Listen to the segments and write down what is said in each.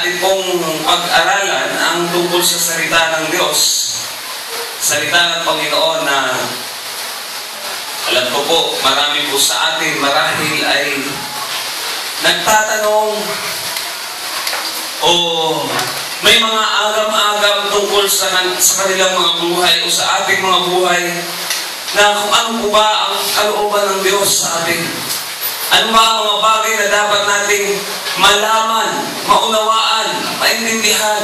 atin pong pag-aralan ang tungkol sa salita ng Diyos. Salita ng Panginoon na alam ko po, marami po sa atin marahil ay nagtatanong o may mga agam-agam tungkol sa kanilang mga buhay o sa ating mga buhay na kung ano po ba ang kalooban ng Diyos sa atin. Ano ba ang mga bagay na dapat nating malaman, maunawaan, maintindihan?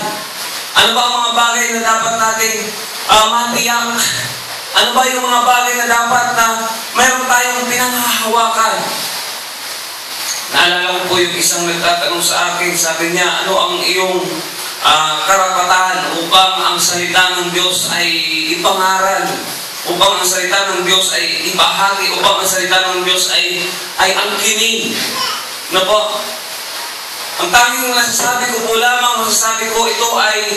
Ano ba ang mga bagay na dapat nating matiyak? Ano ba yung mga bagay na dapat na mayroon tayong pinanghahawakan? Naalala ko po yung isang nagtatanong sa akin, sabi niya, ano ang iyong karapatan upang ang salita ng Diyos ay ipangaral, upang ang salita ng Diyos ay ibahagi, upang ang salita ng Diyos ay angkinin. No po? Ang tanging masasabi ko po lamang, masasabi ko ito ay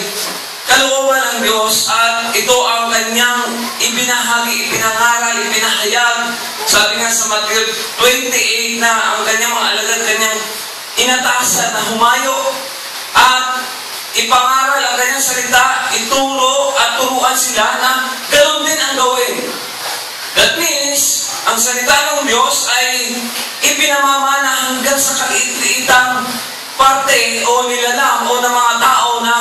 kalooban ng Diyos at ito ang kanyang ibinahagi, ipinangaral, ipinahayag. Sabi nga sa Matthew 28 na ang kanyang mga alagad, kanyang inatasan na humayo at ipangaral ang kanyang salita, ituro at turuan sila na ganoon din ang gawin. That means, ang salita ng Diyos ay ipinamamana hanggang sa kaliit-liitang parte o nilalang o ng mga tao na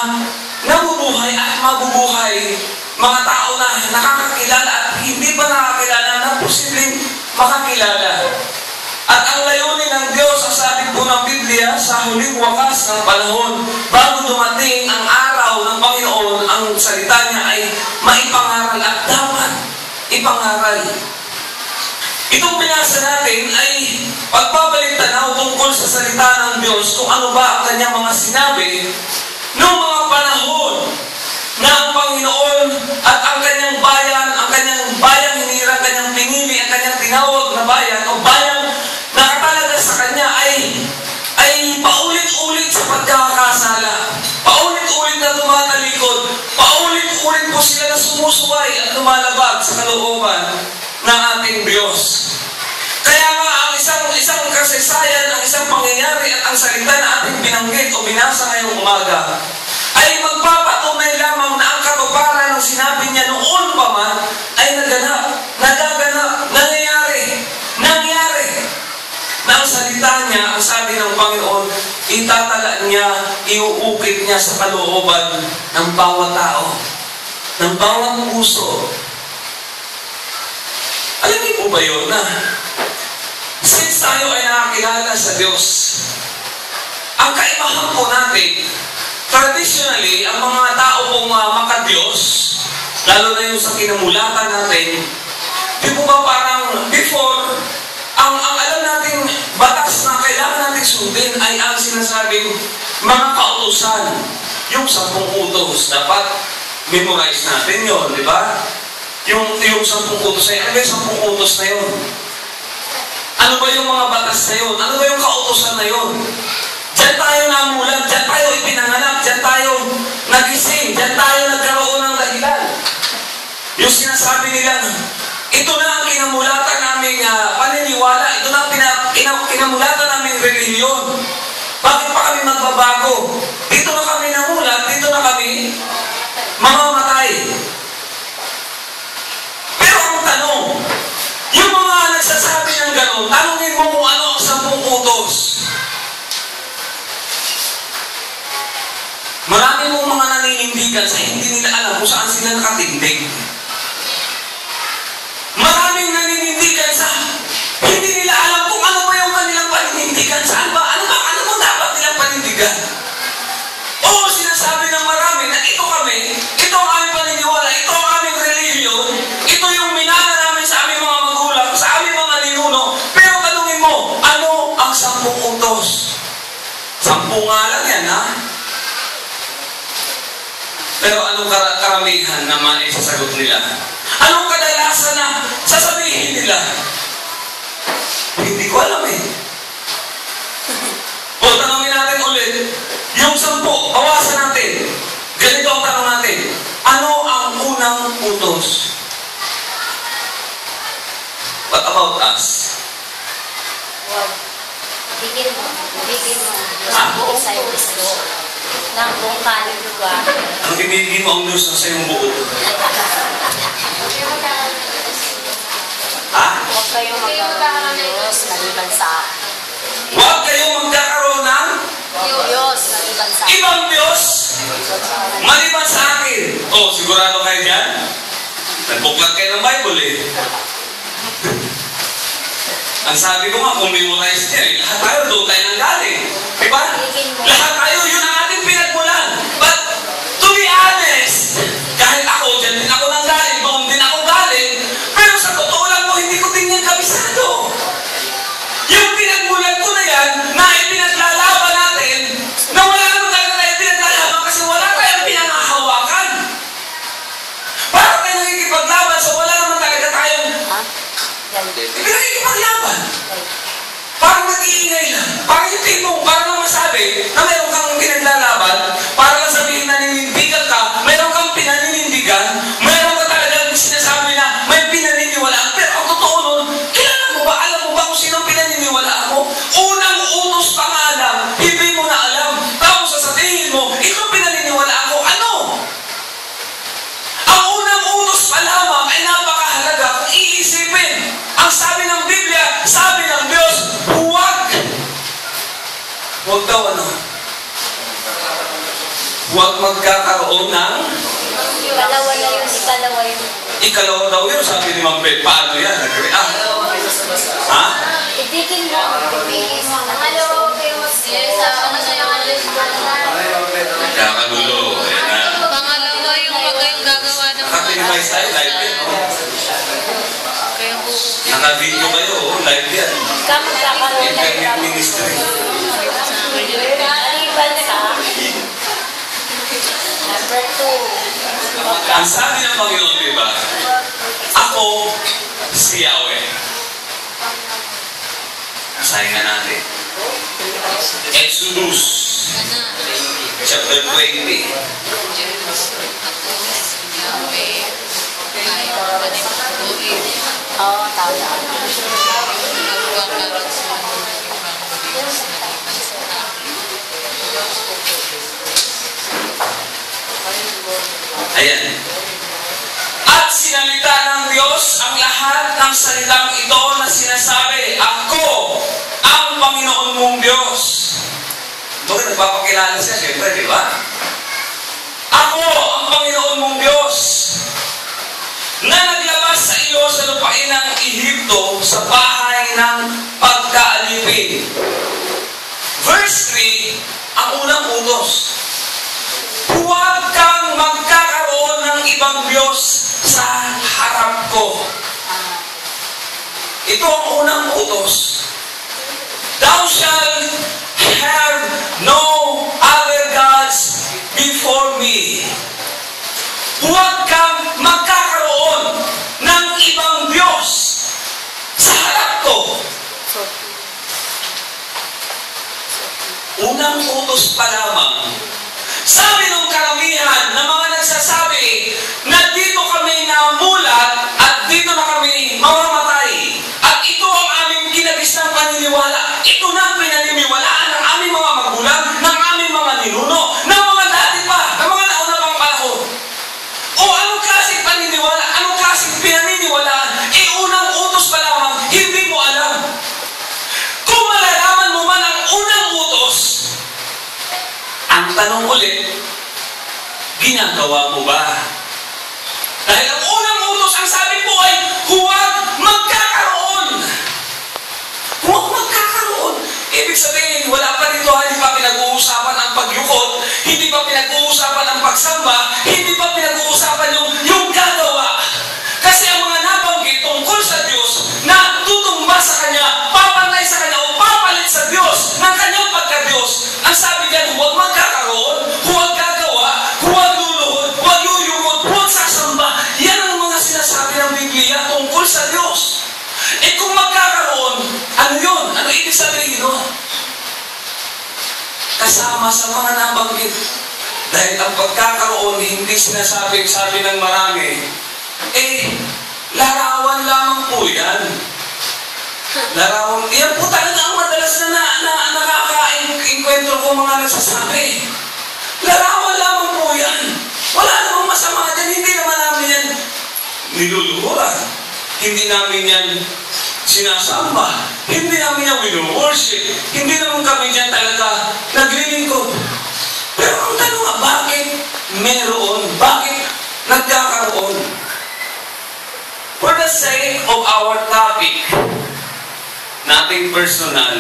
nabubuhay at mabubuhay, mga tao na nakakakilala at hindi pa nakakilala na posibleng makakilala. At ang layunin ng Diyos, ang sabi po ng Biblia, sa huling wakas ng panahon, bago dumating ang araw ng Panginoon, ang salita niya ay maipangaral at dapat ipangaral. Itong binasa natin ay pagbabalik tanaw tungkol sa salita ng Diyos kung ano ba ang kanyang mga sinabi noong mga panahon na ang Panginoon at ang kanyang bayang hinirang, kanyang pinili, ang kanyang tinawag na bayan o bayang nakatalaga sa kanya ay paulit-ulit sa pagkakasala. Paulit-ulit na tumatalikod. Paulit-ulit po sila na sumusuway at lumalabag sa kalooban ng ating Diyos. Kaya nga, ang isang kasaysayan, ang isang pangyayari at ang salita na ating binanggit o binasa ngayong umaga ay magpapatunay lamang na ang katuparan ng sinabi niya noon pa man ay nagaganap, nangyayari. Na ang salita niya, ang sabi ng Panginoon, itatala niya, iuukit niya sa kalooban ng bawat tao, ng bawat puso. Alam niyo po ba yun na since tayo ay nakakilala sa Diyos, ang kaibahan po natin, traditionally, ang mga tao pong maka-Diyos, lalo na yung sa kinamulatan natin, di po ba parang before, ang alam nating batas na kailangan natin sundin ay ang sinasabing mga kautusan, yung 10 utos. Dapat memorize natin yun, di ba? Yung 10 utos na yun. Ano ba yung 10 utos na yun? Ano ba yung mga batas na yun? Ano ba yung kautusan na yun? Diyan tayo namulat, diyan tayo ipinanganak, diyan tayo nagising, diyan tayo nagkaroon ng dahilan. Yung sinasabi nila, ito na ang kinamulatan naming paniniwala, ito na ang kinamulatan naming relihiyon. Bakit pa kami magbabago? Dito na kami namulat, dito na kami mamamatay. Pero ang tanong, yung mga nagsasabi ng gano'n, tanongin mo kung ano ang 10 utos. Marami mong mga naninindigan sa hindi nila alam kung saan sila nakatindig. Maraming naninindigan sa hindi nila alam kung ano ba yung kanilang paninindigan. Saan ba? Ano ba dapat nilang panindigan? Oo, sinasabi ng marami na ito ang aming paniniwala, ito ang aming religion, ito yung minana namin sa aming mga magulang, sa aming mga ninuno. Pero tanungin mo, ano ang 10 utos? 10 nga lang yan, ha? Pero anong karamihan naman ay sasagot nila? Anong kadalasan na sasabihin nila? Hindi ko alam eh. O, tanongin natin ulit. Yung 10, bawasan natin. Ganito ang tanong natin. Ano ang unang utos? What about us? Bigyan mo. Bigyan mo. Buong sa'yo. ng buong kaluluwa. Ang ibigin mo ang Diyos na sa iyong buo. Ha? Huwag kayong magkakaroon ng Diyos maliban sa Huwag kayong magkakaroon ng Diyos maliban sa ibang Diyos maliban sa akin. Oh, sigurado kayo dyan? Nagbuklat kayo ng Bible eh. Ang sabi ko nga, kung memorize niya, lahat tayo doon tayo nang galing. Diba? Lahat tayo, yun ang ating pinagmulan. But, to be honest, kahit ako, dyan din ako nang galing, doon din ako galing, pero sa totoo lang mo, hindi ko din yan kabisado. Yung pinagmulan ko na yan, na ipinaglalaban natin, na wala naman talaga tayo pinaglalaban kasi wala tayong pinangahawakan. Para tayo nakikipaglaban, so wala naman talaga tayong pinakikipaglaban. Parang nag-iingay lang. Parang yung tipong, parang lang masabi na mayroon kang pinaglalaban, para lang sabihin na ninindigan ka, mayroon kang pinaninindigan, mayroon ka talagang sinasabi na may pinaniniwalaan. Pero ang totoo nun, kilala mo ba? Alam mo ba kung sino pinaniniwalaan mo? Unang utos pa nga lang, hindi mo na alam. Tapos sasabihin mo, ito pinaniniwalaan ko. Ano? Ang unang utos pa lamang ay napakahalaga kung iisipin. Ang sabi ng Biblia, sabi ng Diyos, huwag. Huwag daw ano? Huwag magkakaroon ng ikalawa na yun, ikalawa yun. ikalawa daw yun, sabi ni Ma'am Beth. Paano yan? Ha? Ibigin mo. Ibigin mo. Pangalawa kayo mag-sa Nagkakagulo. Pangalawa yung wag kayong gagawa ng Naka-minimize tayo, live yan. Naka-video kayo, live yan. Internet ministry. Maliban sa number 2. Ang sabi ng Panginoon, di ba? Ako, si Yahweh. Nasahin nga natin. Exodus, chapter 20. Oo, tama. Ayan. At sinalita ng Diyos ang lahat ng salitang ito na sinasabi, ako ang Panginoon mong Diyos. Bakit nagpapakilala siya? Siyempre, di ba? Ako ang Panginoon mong Diyos na naglabas sa iyo sa lupain ng Ehipto sa bahay ng pagkaalipin. Verse 3, ang unang utos. Huwag kang magkakaroon ng ibang Diyos sa harap ko. Ito ang unang utos. Thou shalt have no other gods before me. Huwag kang magkakaroon ng ibang Diyos sa harap ko. Unang utos pa lamang. Sabi ng karamihan na mga nagsasabi na dito kami namulat at dito na kami mamamatay. At ito ang aming kinabis ng paniniwala. Ito na ang pinaniniwalaan ng aming mga magulang, ng aming mga ninuno, ng mga dati pa, ng mga nauna pang panahon. O anong klaseng paniniwala? Anong klaseng pinaniniwalaan? Unang utos pa lamang, hindi mo alam. Kung malalaman mo man ang unang utos, ang tanong ulit, ginagawa mo ba? Dahil ang unang utos, ang sabi po ay, huwag magkakaroon. Huwag magkakaroon. Ibig sabihin, wala pa dito, hindi pa pinag-uusapan ang pagyukot, hindi pa pinag-uusapan ang pagsamba, hindi pa pinag-uusapan yung gagawa. Kasi ang mga nabanggit tungkol sa Diyos na tutumba sa Kanya, papantay sa Kanya o papalit sa Diyos ng Kanyang pagka-Diyos, ang sabi diyan, huwag magkakaroon, huwag gagawa, huwag luluhod, huwag yuyukot, huwag sasamba. Yan ang mga sinasabi ng Biblia tungkol sa Diyos. Eh kung magkakaroon, ano yun? Ano ibig sabihin nun? Kasama sa mga nabanggit. Dahil ang pagkakaroon, hindi sinasabing sabi ng marami, larawan lamang po yan. Larawan, yan po talaga ang madalas na nakaka-enkwentro ko mga nagsasabi. niluluhuran. Hindi namin yan sinasamba. Hindi namin yan wino-worship. Hindi naman kami dyan talaga naglilingkod. Pero ang tanong nga, bakit meron? Bakit nagkakaroon? For the sake of our topic, nothing personal.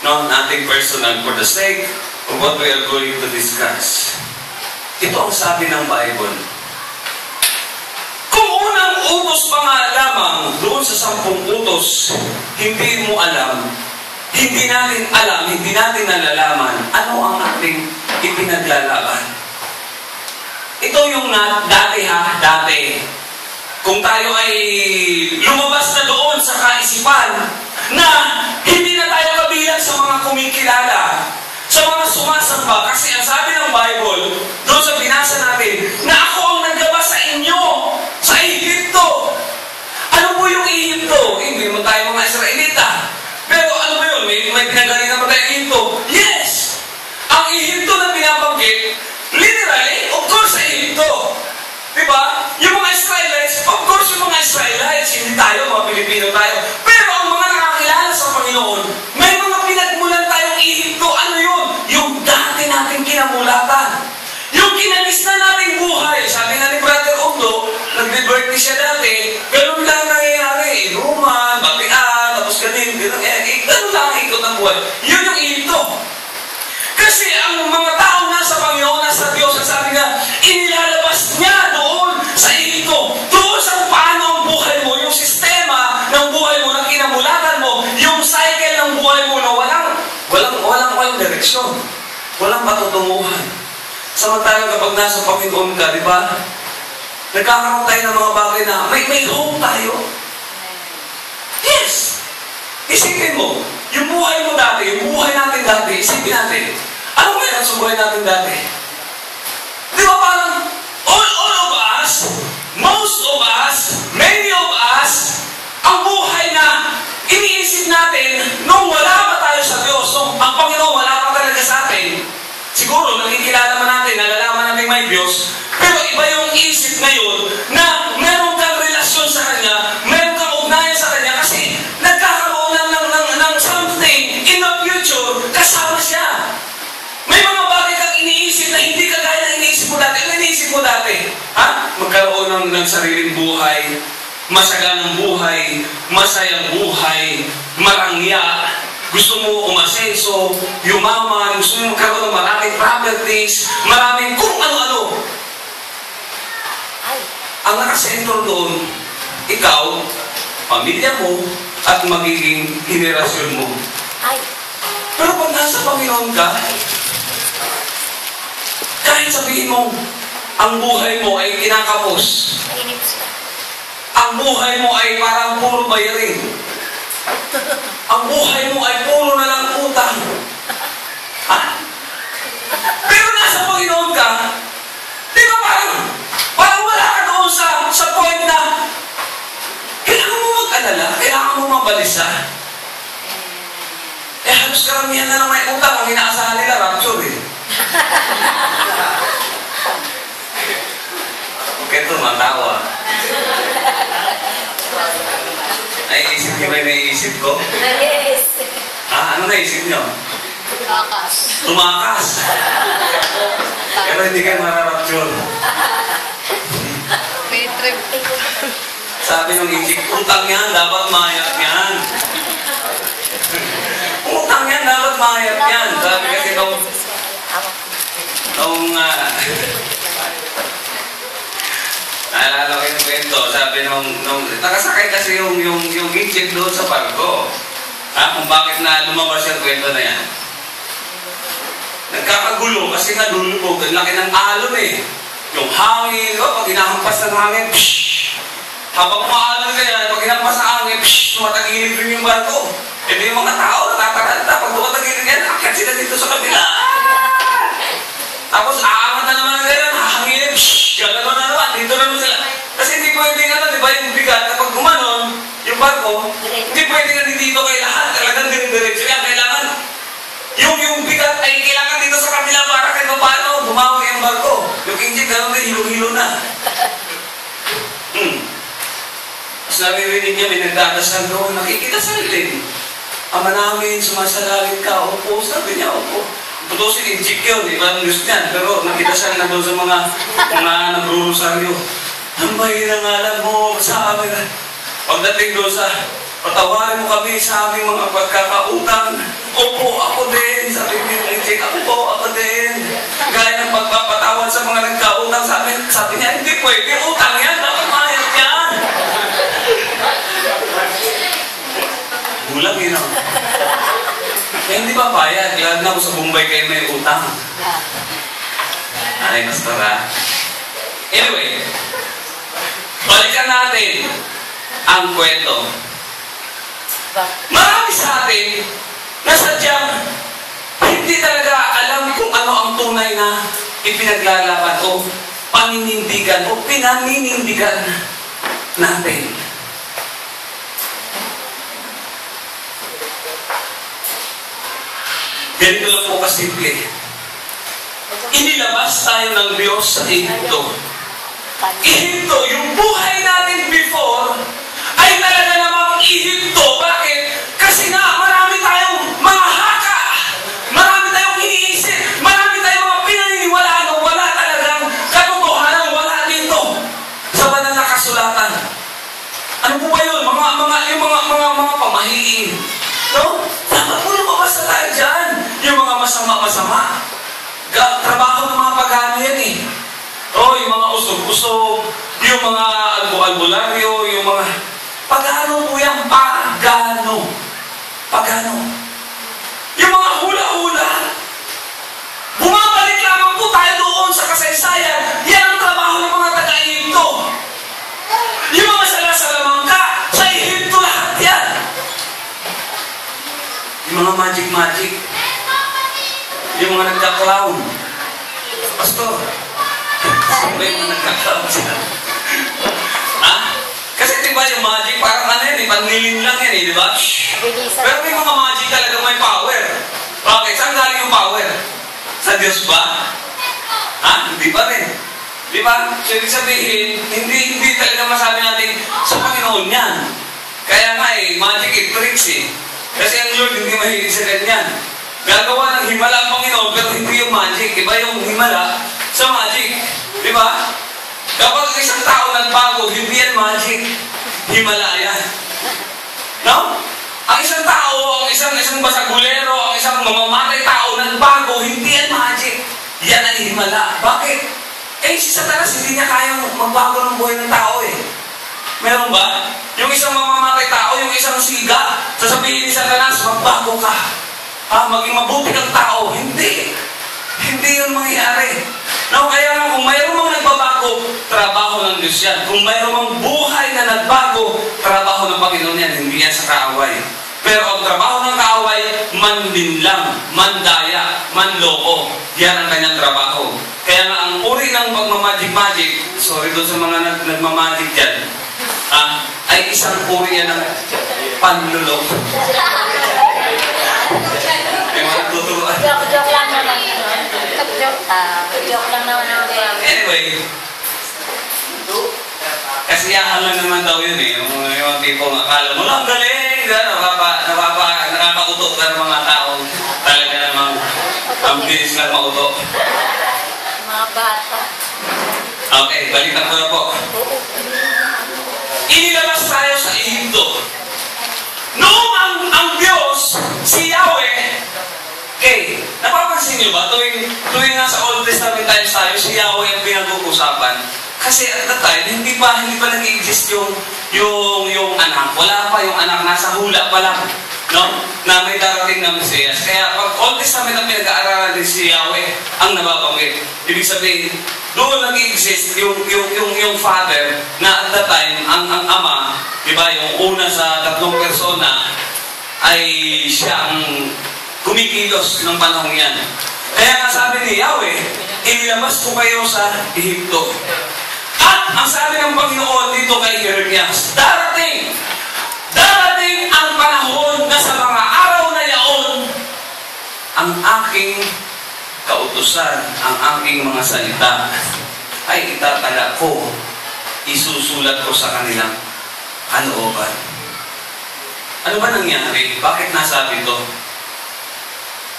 No, nothing personal. For the sake of what we are going to discuss. Ito ang sabi ng Bible. Kung unang utos pa nga lamang doon sa 10 utos, hindi mo alam, hindi natin nalalaman ano ang ating ipinaglalaban. Ito yung dati. Kung tayo ay lumabas na doon sa kaisipan na hindi na tayo kabilang sa mga kumikilala, sa mga sumasamba, kasi ang sabi ng Bible, doon sa binasa natin, na ako ang naglabas sa inyo, sa Ehipto. Ano po yung Ehipto? Hindi mo tayo mga Israelita. Pero ano ba yun? May pinagaling naman tayo Ehipto. Yes! Ang Ehipto na binabanggit, literally, of course, sa Ehipto. Diba? Yung mga Israelites, of course, yung mga Israelites, hindi tayo, mga Pilipino tayo. Pero ang mga nakakilala sa Panginoon, may mga pinagmulan tayong Ehipto. Ano yun? Yung dati nating kinamulatan. Yung kinalis na nating buhay. Sabi nga ni Brother Ondo, nag-birthday siya dati, ganun lang nangyayari. Inuman, batian, tapos ganun lang ang ikot ng buhay. Yun yung Ehipto. Kasi ang mga tao nasa Panginoon, nasa Diyos, ang sabi nga, inilalabas niya doon sa Ehipto. Doon sa paano ang buhay mo, yung sistema ng buhay mo, ng kinamulatan mo, yung cycle ng buhay mo na walang direksyon. Walang patutunguhan. Samantalang kapag nasa Panginoon ka, di ba? Nagkakaroon tayo ng mga bagay na may hope tayo. Yes! Isipin mo, yung buhay mo dati, yung buhay natin dati, isipin natin, anong meron sa buhay natin dati? Di ba parang, all of us, most of us, many of us, ang buhay na iniisip natin, nung wala pa tayo sa Diyos, nung ang Panginoon wala pa talaga sa atin, siguro, nakikilala man natin, nalalaman natin may Diyos, pero iba yung isip ngayon na meron kang relasyon sa Kanya, meron kang ugnayan sa Kanya, kasi nagkakaroon ng something in the future, kasama siya. May mga bagay kang iniisip na hindi kagaya ng iniisip mo dati. Ano iniisip mo dati? Ha? Magkaroon ng sariling buhay, masaganang buhay, masayang buhay, marangya, gusto mo umasenso, yumaman, gusto mo magkaroon ng maraming properties, maraming kung ano-ano. Ang nakasentro doon, ikaw, pamilya mo, at magiging henerasyon mo. Pero pag nasa Panginoon ka, kahit sabihin mo, ang buhay mo ay kinakapos. Ang buhay mo ay parang puro bayarin. Ang buhay mo ay puro na lang utang. Ha? Pero nasa Panginoon ka, di ba parang wala ka doon sa point na kailangan mo mag-alala, kailangan mo mabalisa. Halos karamihan na lang may utang, ang inaasahan nila, rapture eh. Okay, ito, matawa. Naiisip niyo ba yung naiisip ko? Yes. Ano naisip niyo? Tumakas. Tumakas. Pero hindi kayo mararapture. May trip. Sabi ng isip, utang yan, dapat mayat yan. Utang yan, dapat mayat yan. Sabi kasi naalala ko yung kwento, sabi nung nakasakay kasi yung Egypt doon sa barko. Kung bakit na lumabas yung kwento na yan. Nagkakagulo kasi nga lulubog. Ang laki ng alon eh. Yung hangin, pag hinahampas ng hangin, pshhh! Habang umaalon ka yan, pag hinampas ng hangin, pshhh! Tumatagilid rin yung barko. E may mga tao, natataranta. Pag tumatagilid yan, akyat sila dito sa kabila. Tapos aangat na naman sila, hahangin, pshhh! Gano'n na naman, dito na naman sila. Kasi hindi pwedeng di ba, yung bigat, kapag gumanon, yung barko, hindi pwedeng dito kay lahat. Talagang dire-diretso yan. Kailangan, yung bigat ay kailangan dito sa kabila para kahit paano, bumawi yung barko. Yung engine, gano'n din, hilo-hilo na. Tapos naririnig niya, may nagdadasal doon, nakikidasal din. Ama namin, sumasalangit ka. Opo, sabi niya, opo. Putusin, injik yun, ibang Diyos niyan. Pero nakidasal na doon sa mga nagrurusaryo. Ang mahirang alam mo sa amin. Pagdating doon sa, patawarin mo kami sa aming mga pagkakautang. Opo, ako din. Sabi niya, injik, ako din. Gaya ng pagpapatawad sa mga nagkautang. Sabi niya, hindi pwede, utang yan. Dapat mahirap yan. Gulang yun ako. Eh, hindi ba payag? Lalo na ako sa Bombay kayo may utang. Ay, pastor ha. Anyway, balikan natin ang kwento. Marami sa atin na sadyang hindi talaga alam kung ano ang tunay na ipinaglalaban o paninindigan o pinaninindigan natin. Ganito lang po kasimple. Inilabas tayo ng Diyos sa Ehipto. Ehipto, yung buhay natin before, ay talaga namang Ehipto. Bakit? Kasi nga, marami tayong mga haka. Marami tayong iniisip. Marami tayong mga pinaniniwalaan na wala talagang katotohanan, wala dito sa banal na kasulatan. Ano po ba yun? Mga pamahiin. No? Dapat mo lumabas na tayo dyan. Yung mga masama-masama. Trabaho ng mga pagano yan eh. Yung mga usog-usog, yung mga albularyo, yung mga... Pagano po yan? Pagano. Yung mga hula-hula. Bumabalik lamang po tayo doon sa kasaysayan. Yan ang trabaho ng mga taga-Ehipto. Yung mga salasalamangka, sa Ehipto lahat yan. Yung mga magic-magic. Yung mga nagka-clown. Pastor, sino ba yung mga nagka-clown sila? Ha? Kasi diba yung magic, parang ano yan, panlilin lang yan di ba? Pero may mga magic talaga may power. Bakit? Saan galing yung power? Sa Diyos ba? Ha? Hindi pa rin. Di ba? So, ibig sabihin, hindi talaga masabi natin sa Panginoon yan. Kaya nga magic tricks eh. Kasi ang Lord hindi mahilig sa ganyan. Gagawa ng himala ang Panginoon, pero hindi yung magic. Iba yung himala sa magic. Di ba? Kapag isang tao nagbago, hindi yan magic. Himala yan. No? Ang isang tao, ang isang basagulero, ang isang mamamatay tao nagbago, hindi yan magic. Yan ay himala. Bakit? Si Satanas, hindi niya kayang magbago ng buhay ng tao eh. Meron ba? Yung isang mamamatay tao, yung isang siga, sasabihin ni Satanas, magbago ka. Maging mabuti kang tao. Hindi. Hindi yun mangyayari. No, kaya nga kung mayroon mang nagbabago, trabaho ng Diyos yan. Kung mayroon mang buhay na nagbago, trabaho ng Panginoon yan. Hindi yan sa kaaway. Pero ang trabaho ng kaaway, mandinlang, mandaya, manloko. Yan ang kanyang trabaho. Kaya nga ang uri ng pagmamagic-magic, sorry doon sa mga nagmamagic dyan, ay isang uri yan ng panluloko. May mga tuturuan. Joke lang naman. Joke lang naman. Anyway, kasiyahan lang naman daw yun eh. Yung tipong akala mo lang galing. Nakakautok ka ng mga tao. Talaga namang ang bilis lang mautok. Mga bata. Okay, balikan ko na po. Inilabas tayo sa Ehipto. Noong ang Diyos, si Yahweh, napapansin niyo ba, tuwing nga sa Old Testament times tayo, si Yahweh ang pinag-uusapan. Kasi at that time, hindi pa nag-exist yung anak. Wala pa yung anak, nasa hula pa lang. No? Na may darating na Mesiyas. Kaya pag Old Testament ang pinag-aaralan din si Yahweh, ang nababanggit. Ibig sabihin, doon nag-exist yung father na at that time, ang ama, di ba, yung una sa tatlong persona, ay siya ang kumikilos ng panahon yan. Kaya nga sabi ni Yahweh, inilabas ko kayo sa Ehipto. At ang sabi ng Panginoon dito kay Jeremias, darating ang panahon na sa mga araw na yaon, ang aking kautusan, ang aking mga salita ay itatala ko, isusulat ko sa kanilang kalooban. Ano ba nangyari? Bakit nasabi ito?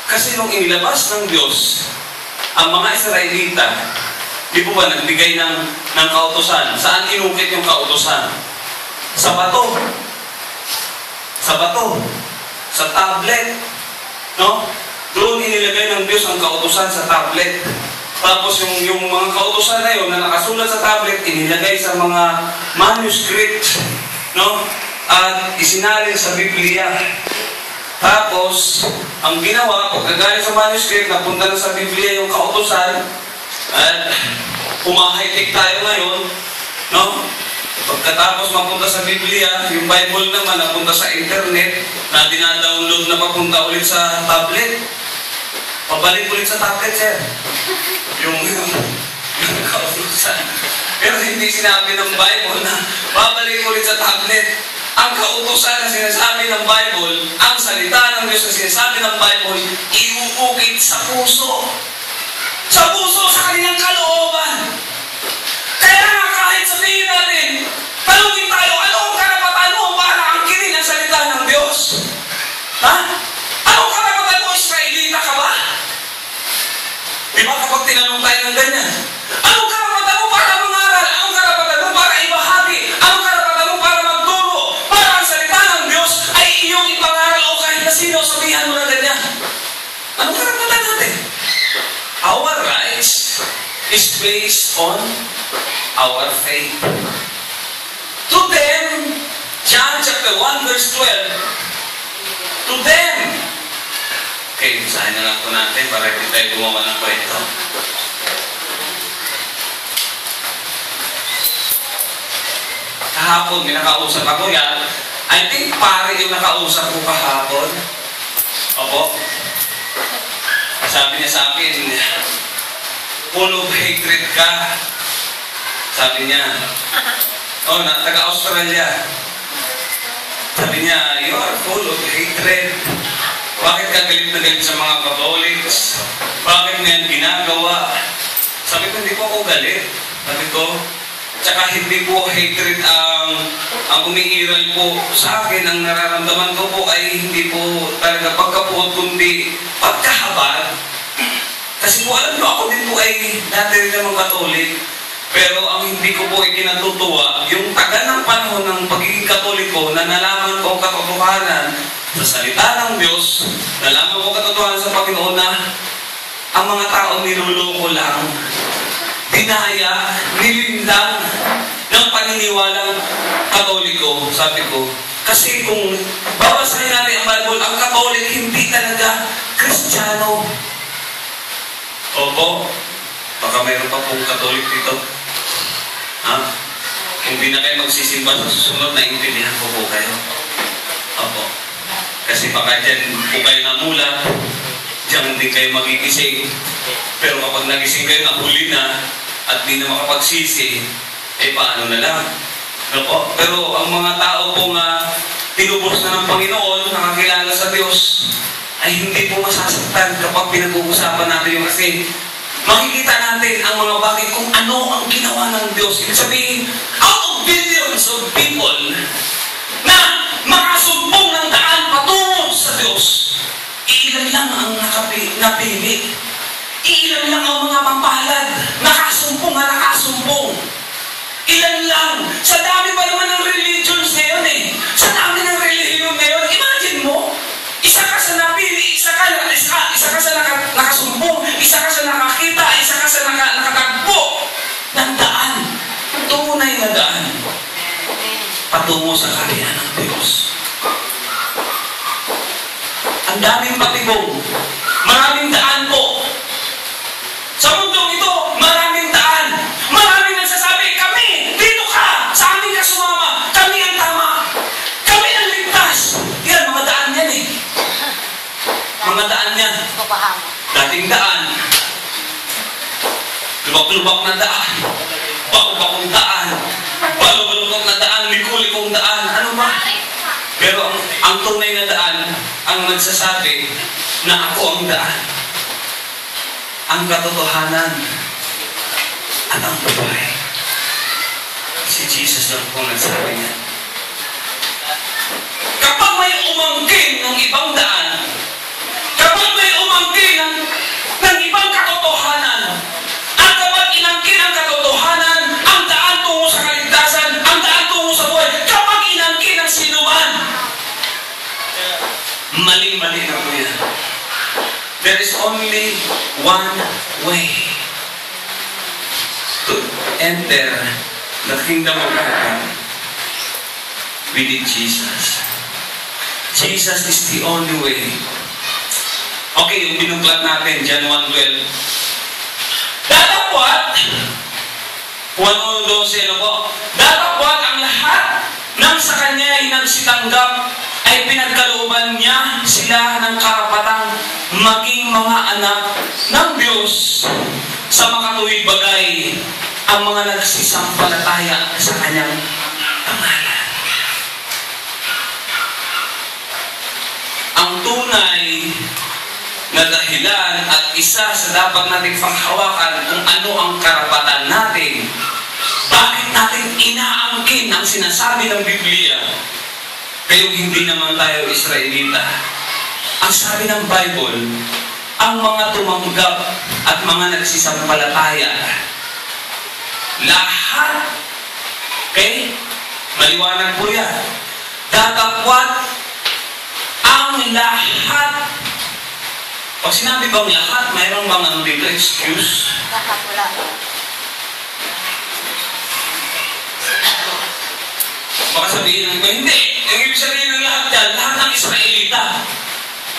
Kasi nung inilabas ng Diyos ang mga Israelita, di po ba nagbigay ng kautusan? Saan inukit yung kautusan? Sa bato. Sa bato. Sa tablet. No? Doon inilagay ng Diyos ang kautusan sa tablet. Tapos yung mga kautusan na yun na nakasulat sa tablet, inilagay sa mga manuscript. No? At isinalin sa Biblia. Tapos, ang ginawa, pagkagaling sa manuscript, napunta na sa Biblia yung kautusan, at high-tech tayo ngayon, no? Pagkatapos mapunta sa Biblia, yung Bible naman napunta sa internet, na dinadownload na papunta ulit sa tablet. Pabalik ulit sa tablet, sir. Yung kautusan. Pero hindi sinabi ng Bible na babalik ulit sa tablet. Ang kautusan na sinasabi ng Bible, ang salita ng Diyos na sinasabi ng Bible, iuukit sa puso. Sa puso, sa kanilang kalooban. Kaya nga kahit sabihin natin, tanungin tayo, ano ang karapatan mo para angkinin ang salita ng Diyos? Ha? Anong karapatan mo, Israelita ka ba? Di ba kapag tinanong tayo ng ganyan? Anong karapatan mo para mangaral? Anong karapatan mo para ibahagi? Anong karapatan mo para magturo? Para ang salita ng Diyos ay iyong ipangaral o kahit na sino sabihan mo na ganyan. Anong karapatan natin? Our rights is based on our faith. To them, John chapter 1 verse 12, to them, okay, basahin na lang po natin para hindi tayo gumawa ng kwento. Kahapon, may nakausap ako yan. I think pare yung nakausap ko kahapon. Opo. Sabi niya sa akin, full of hatred ka. Sabi niya, oh, taga-Australia. Sabi niya, you are full of hatred. Bakit ka galit na galit sa mga Catholics? Bakit mo yan ginagawa? Sabi ko, hindi po ako galit. Sabi ko, tsaka hindi po hatred ang umiiral po sa akin. Ang nararamdaman ko po ay hindi po talaga pagkapuot, kundi pagkahabag. Kasi po alam nyo, ako din po ay dati rin namang Katolik. Pero ang hindi ko po ay kinatutuwa, yung tagal ng panahon ng pagiging Katoliko na nalaman ko ang katotohanan sa salita ng Diyos, nalaman ko katotohanan sa Panginoon na ang mga tao niluloko lang, dinaya, nilinlang ng paniniwalang Katoliko, sabi ko. Kasi kung babasahin natin ang Bible, ang Katolik hindi talaga Kristiyano. Opo, baka mayroon pa pong Katolik dito. Ha? Kung di na kayo magsisimba sa susunod, naintindihan ko po kayo. Opo. Kasi baka dyan po kayo namulat, dyan din kayo magigising. Pero kapag nagising kayo, nahuli na, at di na makapagsisi, eh paano na lang? Opo. Pero ang mga tao pong tinubos na ng Panginoon, nakakilala sa Diyos, ay hindi po masasaktan kapag pinag-uusapan natin yung kasi makikita natin ang mga bagay kung ano ang ginawa ng Diyos. Ibig sabihin, out of billions of people na makasumbong ng daan patungo sa Diyos, iilan lang ang napili. Iilan lang ang mga mapalad, nakasumbong na nakasumbong. Ilan lang. Sa dami pa naman ng religions ngayon eh. Sa dami ng religion ngayon, imagine mo, isa ka sa napili, isa ka sa nakasumbong, isa ka sa nakakita, isa ka sa nakatagpo ng daan. Tunay na daan. Patungo sa kaharian ng Diyos. Ang daming patibong. Maraming daan po. Sa mundong ito, maraming daan. Maraming nagsasabi, kami, dito ka, sa amin ka sumama, kami ang tama. Kami ang ligtas. Yan, mga daan yan eh. Mga daan yan. Dating daan. Lubak-lubak na daan. Bako-bakong daan. Balog-balog na daan. Liko-likong daan. Ano ba? Pero ang tunay na daan, ang nagsasabi na ako ang daan. Ang katotohanan at ang buhay. Si Jesus lang po nagsabi niya. may umangkin ng ibang daan, kapag may umangkin ng ibang katotohanan, at kapag inangkin ang katotohanan, ang daan tungo sa kaligtasan, ang daan tungo sa buhay, kapag inangkin ang sinuman, maling-mali na po yan. There is only one way to enter the kingdom of heaven. We need Jesus. Jesus is the only way. Okay, yung binuklat natin, John 1:12. Datapwat, 1:12, ano po? Datapwat ang lahat ng sa kanya ay nagsitanggap ay pinagkalooban niya sila ng karapatang maging mga anak ng Diyos sa makatuwid bagay ang mga nagsisampalataya sa kanyang pangalan. Ang tunay na dahilan at isa sa dapat nating panghawakan kung ano ang karapatan natin, bakit natin inaangkin ang sinasabi ng Biblia, kayong hindi naman tayo Israelita. Ang sabi ng Bible, ang mga tumanggap at mga nagsisampalataya, lahat, okay? Maliwanag po yan. Datapwat ang lahat. Pag sinabi bang lahat, mayroong mga dito excuse? Lahat wala. Baka sabihin ng iba, hindi. Ang ibig sabihin ng lahat yan, lahat ng Israelita.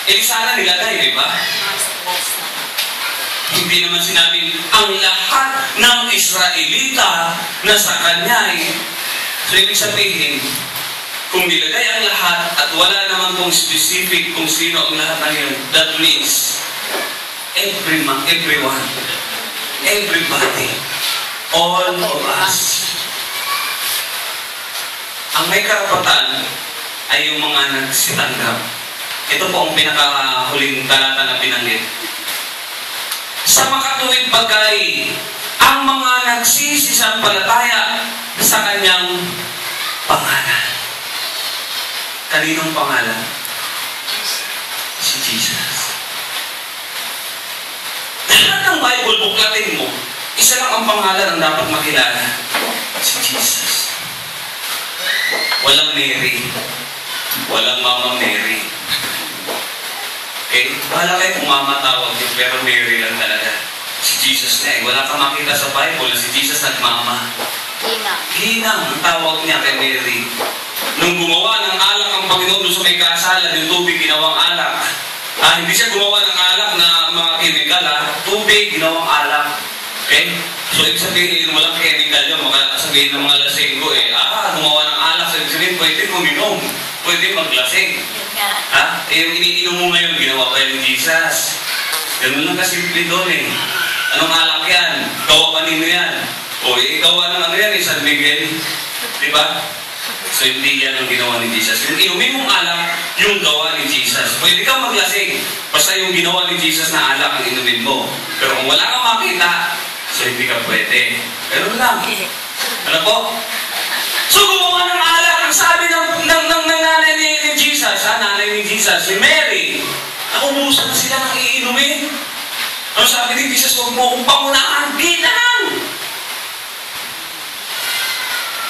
Eh di sana nilagay, di ba? Hindi naman sinabing ang lahat ng Israelita na sa kanya eh. So ibig sabihin, kung nilagay ang lahat at wala naman kung specific kung sino ang lahat na yun, that means everyone, everybody, all of us. Ang may karapatan ay yung mga nagsitanggap. Ito po ang pinakahuling talata na pinanggit. Sa makatuwid bagay, ang mga nagsisisampalataya sa kanyang pangalan. Kaninong pangalan? Si Jesus. Lahat ng Bible, buklatin mo, isa lang ang pangalan ang dapat makilala. Si Jesus. Walang Mary. Walang Mama Mary. Okay? Bahala kayo kung mama tawag yun, pero Mary lang talaga. Si Jesus na eh. Wala kang makita sa Bible na si Jesus nagmama. Ginang ang tawag niya kay Mary. Nung gumawa ng alak ang Panginoon doon sa may kasalan, yung tubig ginawang alak. Hindi siya gumawa ng alak na mga chemical, tubig ginawang alak. Okay? So, ibig sabihin, walang chemical yun. Sabihin ng mga lasenggo gumawa ng alak. So, ibig sabihin, pwede uminom. Pwede maglaseng. Yung iniinom mo ngayon, ginawa pa yung Jesus. Ganun lang kasimple doon eh. Anong alak yan? Gawa kanino yan? Gawa ng ano yan San Miguel. Diba? So, hindi yan ang ginawa ni Jesus. Yung inumin mong alak, yung gawa ni Jesus. Pwede kang maglaseng. Basta yung ginawa ni Jesus na alak ang inumin mo. Pero kung wala kang makita, so hindi ka pwede. Ganun lang. Ano po? So, gumawa ng alak. Ang sabi ng nanay ni Jesus, nanay ni Jesus, si Mary, naubusan na sila ng iinumin. Ano sabi ni Jesus, huwag mo kong pangunaan, ginang!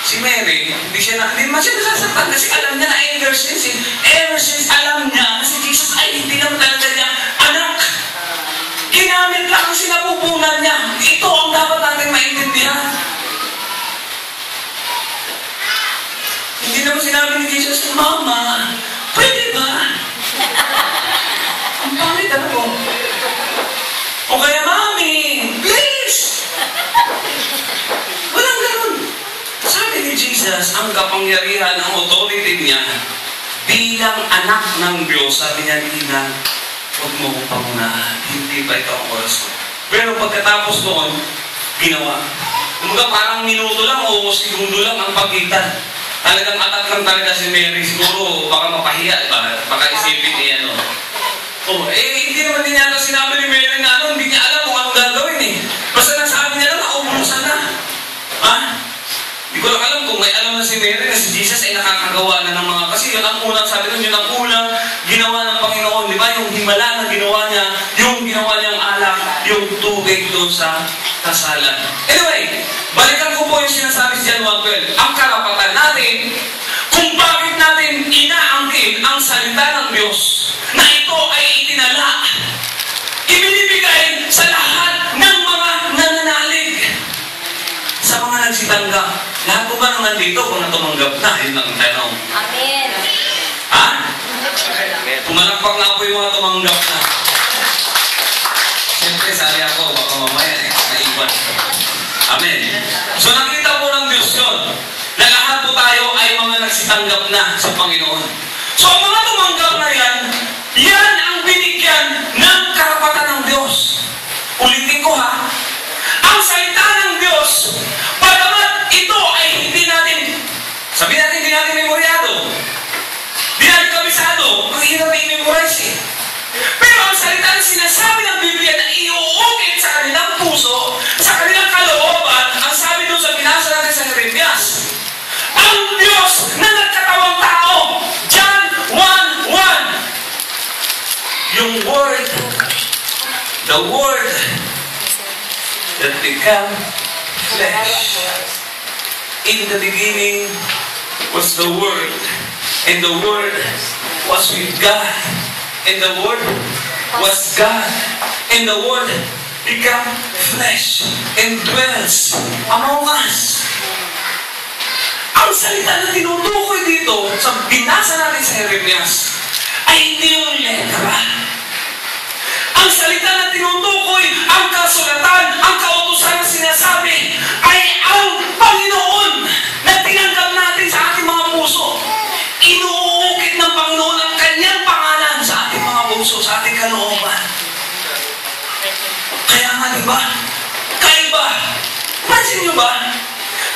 Si Mary, hindi naman siya nasasaktan kasi alam niya na ever since alam niya na si Jesus ay hindi naman talaga niya anak. Ginamit lang ang sinapupunan niya. Ito ang dapat natin maintindihan. Hindi naman sinabi ni Jesus, Mama, pwede ba? Ang pangit ako. O kaya, Mami, please! Walang ganun. Sabi ni Jesus, ang kapangyarihan, ang authority niya, bilang anak ng Diyos, sabi niya, Ina, huwag mo kong pangunahan. Hindi ba ito ang oras ko? Pero pagkatapos doon, ginawa. Kumbaga parang minuto lang o segundo lang ang pagitan. Talagang atat lang talaga si Mary. Siguro baka mapahiya, baka isipin niya, hindi naman din yata sinabi ni Mary na hindi niya alam kung anong gagawin eh. Basta nasabi niya lang, naubusan na. Hindi ko lang alam kung may alam na si Mary na si Jesus ay nakakagawa na ng mga, kasi kasi yun ang unang, sabi nun, yun ang unang ginawa ng Panginoon. Di ba? Yung himala na ginawa niya, yung ginawa niyang alak, yung tubig doon sa kasalan. Anyway, balikan ko po yung sinasabi si John 1:12. Ang karapatan natin, kung bakit natin inaangkin ang salita ng Diyos, na ito ay itinala, ibinibigay sa lahat ng mga nananalig, sa mga nagsitanggap. Lahat po ba nang nandito kung natumanggap na? Yun lang ang tanong. Amen. Ha? Pumalakpak na po yung mga tumanggap na. Siyempre, sali ako. Baka mamaya naiwan. Amen. So nakita po ng Diyos yun, na lahat po tayo ay mga nagsitanggap na sa Panginoon. So ang mga tumanggap na yan, yan ang binigyan ng karapatan ng Diyos. Ulitin ko ha. Ang salita ng Diyos, pagkamat ito ay hindi natin, sabi natin, hindi natin memoryado, hindi natin kabisado, ang hirap i-memorize eh. Pero ang salita ng sinasabi ng Biblia na iuukit sa kanilang puso, sa kanilang kalooban, ang sabi doon sa binasa natin sa Jeremias, ang Diyos na nagkatawang tao, John 1:1, yung Word, the Word that became flesh. In the beginning was the Word, and the Word was with God, and the Word was God, and the Word became flesh and dwells among us. Ang salita na tinutukoy dito sa binasa natin sa Jeremias ay hindi yung letra. Ang salita na tinutukoy, ang kasulatan, ang kautusan na sinasabi ay ang Panginoon na tinanggap natin sa ating mga puso. Inuukit ng Panginoon ang kanyang pangalan sa ating mga puso, sa ating kalooban. Kaya nga, diba? Kaiba. Pansin nyo ba?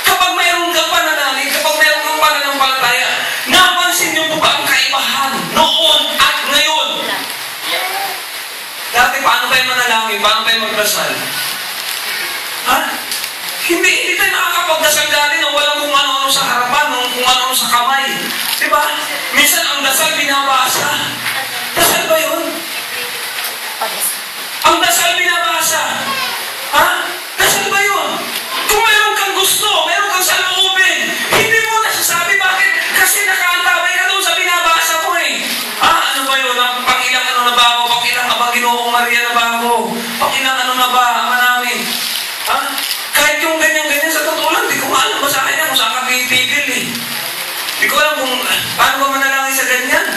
Kapag mayroon kang pananalig, kapag mayroon kang pananampalataya, napansin nyo po ba ang kaibahan noon at ngayon? Dati, paano tayo manalangin? Paano tayo magdasal? Ha? Hindi tayo nakakapagdasal dati nung walang kung ano-ano sa harapan, kung ano-ano sa kamay. Diba? Minsan ang dasal binabasa. Dasal ba yun? Ang dasal binabasa. Ha? Dasal ba yun? Kung mayroon kang gusto, mayroon kang saloobin, hindi mo nasasabi. Bakit? Kasi nakaantabay ka doon sa binabasa ko eh. Ha? Ano ba yun? Pangilang ano na ba ako? Pangilang Aba Ginoong Maria na ba ako? Pangilang ano na ba? Ama namin. Ha? Kahit yung ganyan-ganyan sa totoo lang, di ko alam ba sa kanya kung saan ka titigil eh. Di ko alam kung paano ba manalangin sa ganyan.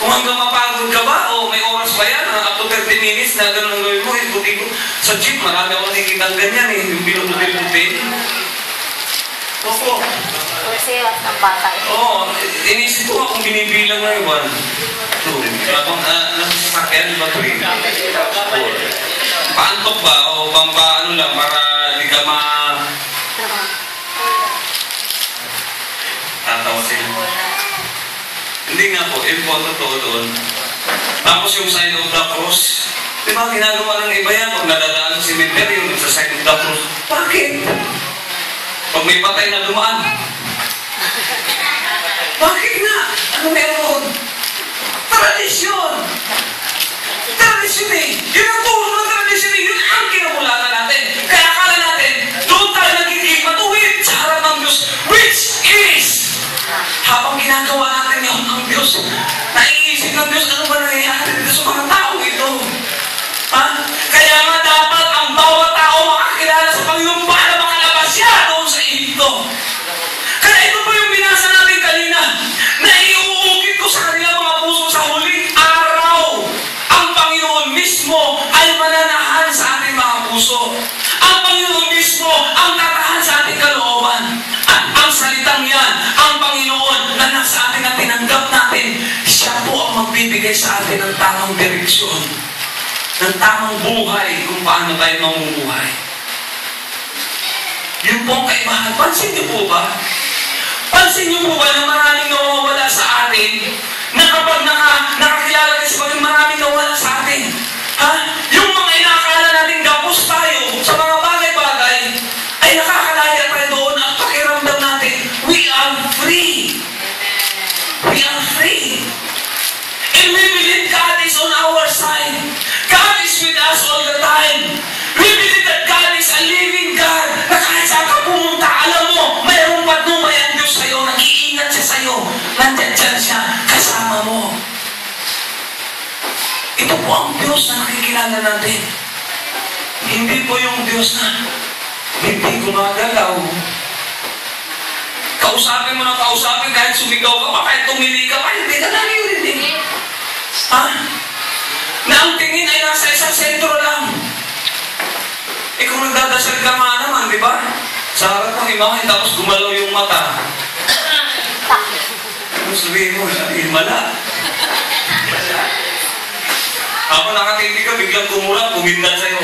Kung hanggang mapagod ka ba o may oras ba yan, up to 30 minutes na gano'n ang gawin mo, ikuti ko. Sa jeep, marami ako nakikita ng ganyan eh, yung binubutin-butin. Opo. Kasi ng bata. Oo, inisip ko kung binibilang na yung 1, 2, habang nasasakyan ba 3, 4. Paantok ba o pampaano lang para di ka tatawasin mo. Hindi nga po, yung totoo doon. Tapos yung sign of the cross, di ba ginagawa ng iba yan pag nadadaan sa cemetery, yung sa sign of the cross. Bakit? Pag may patay na dumaan. Bakit nga? Ano meron? Tradisyon! Tradisyon eh! Yun ang turo ng tradisyon eh! Yun ang kinamulatan natin! Kaya akala natin, doon tayo nagiging matuwid sa harap ng Diyos, which is, habang ginagawa natin yun ng Diyos, naiisip ng Diyos, ano ba nangyayari dito sa mga tao ito? Ha? Kaya nga dapat ang bawat tao makakilala sa Panginoon para makalabas siya doon sa Egypto. Kaya ito po yung binasa natin kanina, na iuukit ko sa kanila mga puso sa huling araw. Ang Panginoon mismo ay mananahan sa ating mga puso. Ang Panginoon mismo ang tatahan sa ating kalooban. At ang salitang yan, ang Panginoon na nasa atin at tinanggap natin, siya po ang magbibigay sa atin ng tamang direksyon, ng tamang buhay kung paano tayo mamumuhay. Yun po ang kaibahan. Pansin niyo po ba? Pansin niyo po ba na maraming nawawala sa atin? Na kapag nakakilala tayo sa Panginoon, maraming nawawala sa atin. Ha? Yung mga inakala natin gapos tayo sa mga bagay-bagay, ay nakakalaya tayo doon at pakiramdam natin, we are free. We are free. natin. Hindi po yung Diyos na hindi gumagalaw. Kausapin mo ng kausapin, kahit sumigaw ka pa, kahit tumili ka pa, hindi ka naririnig. Ha? Na ang tingin ay nasa isang sentro lang. Eh kung nagdadasal ka nga naman, di ba? Sa harap ng imahe, tapos gumalaw yung mata. Ano sabihin mo? Mala. Ako nakatitig ka, biglang kumura, bumindan sa'yo.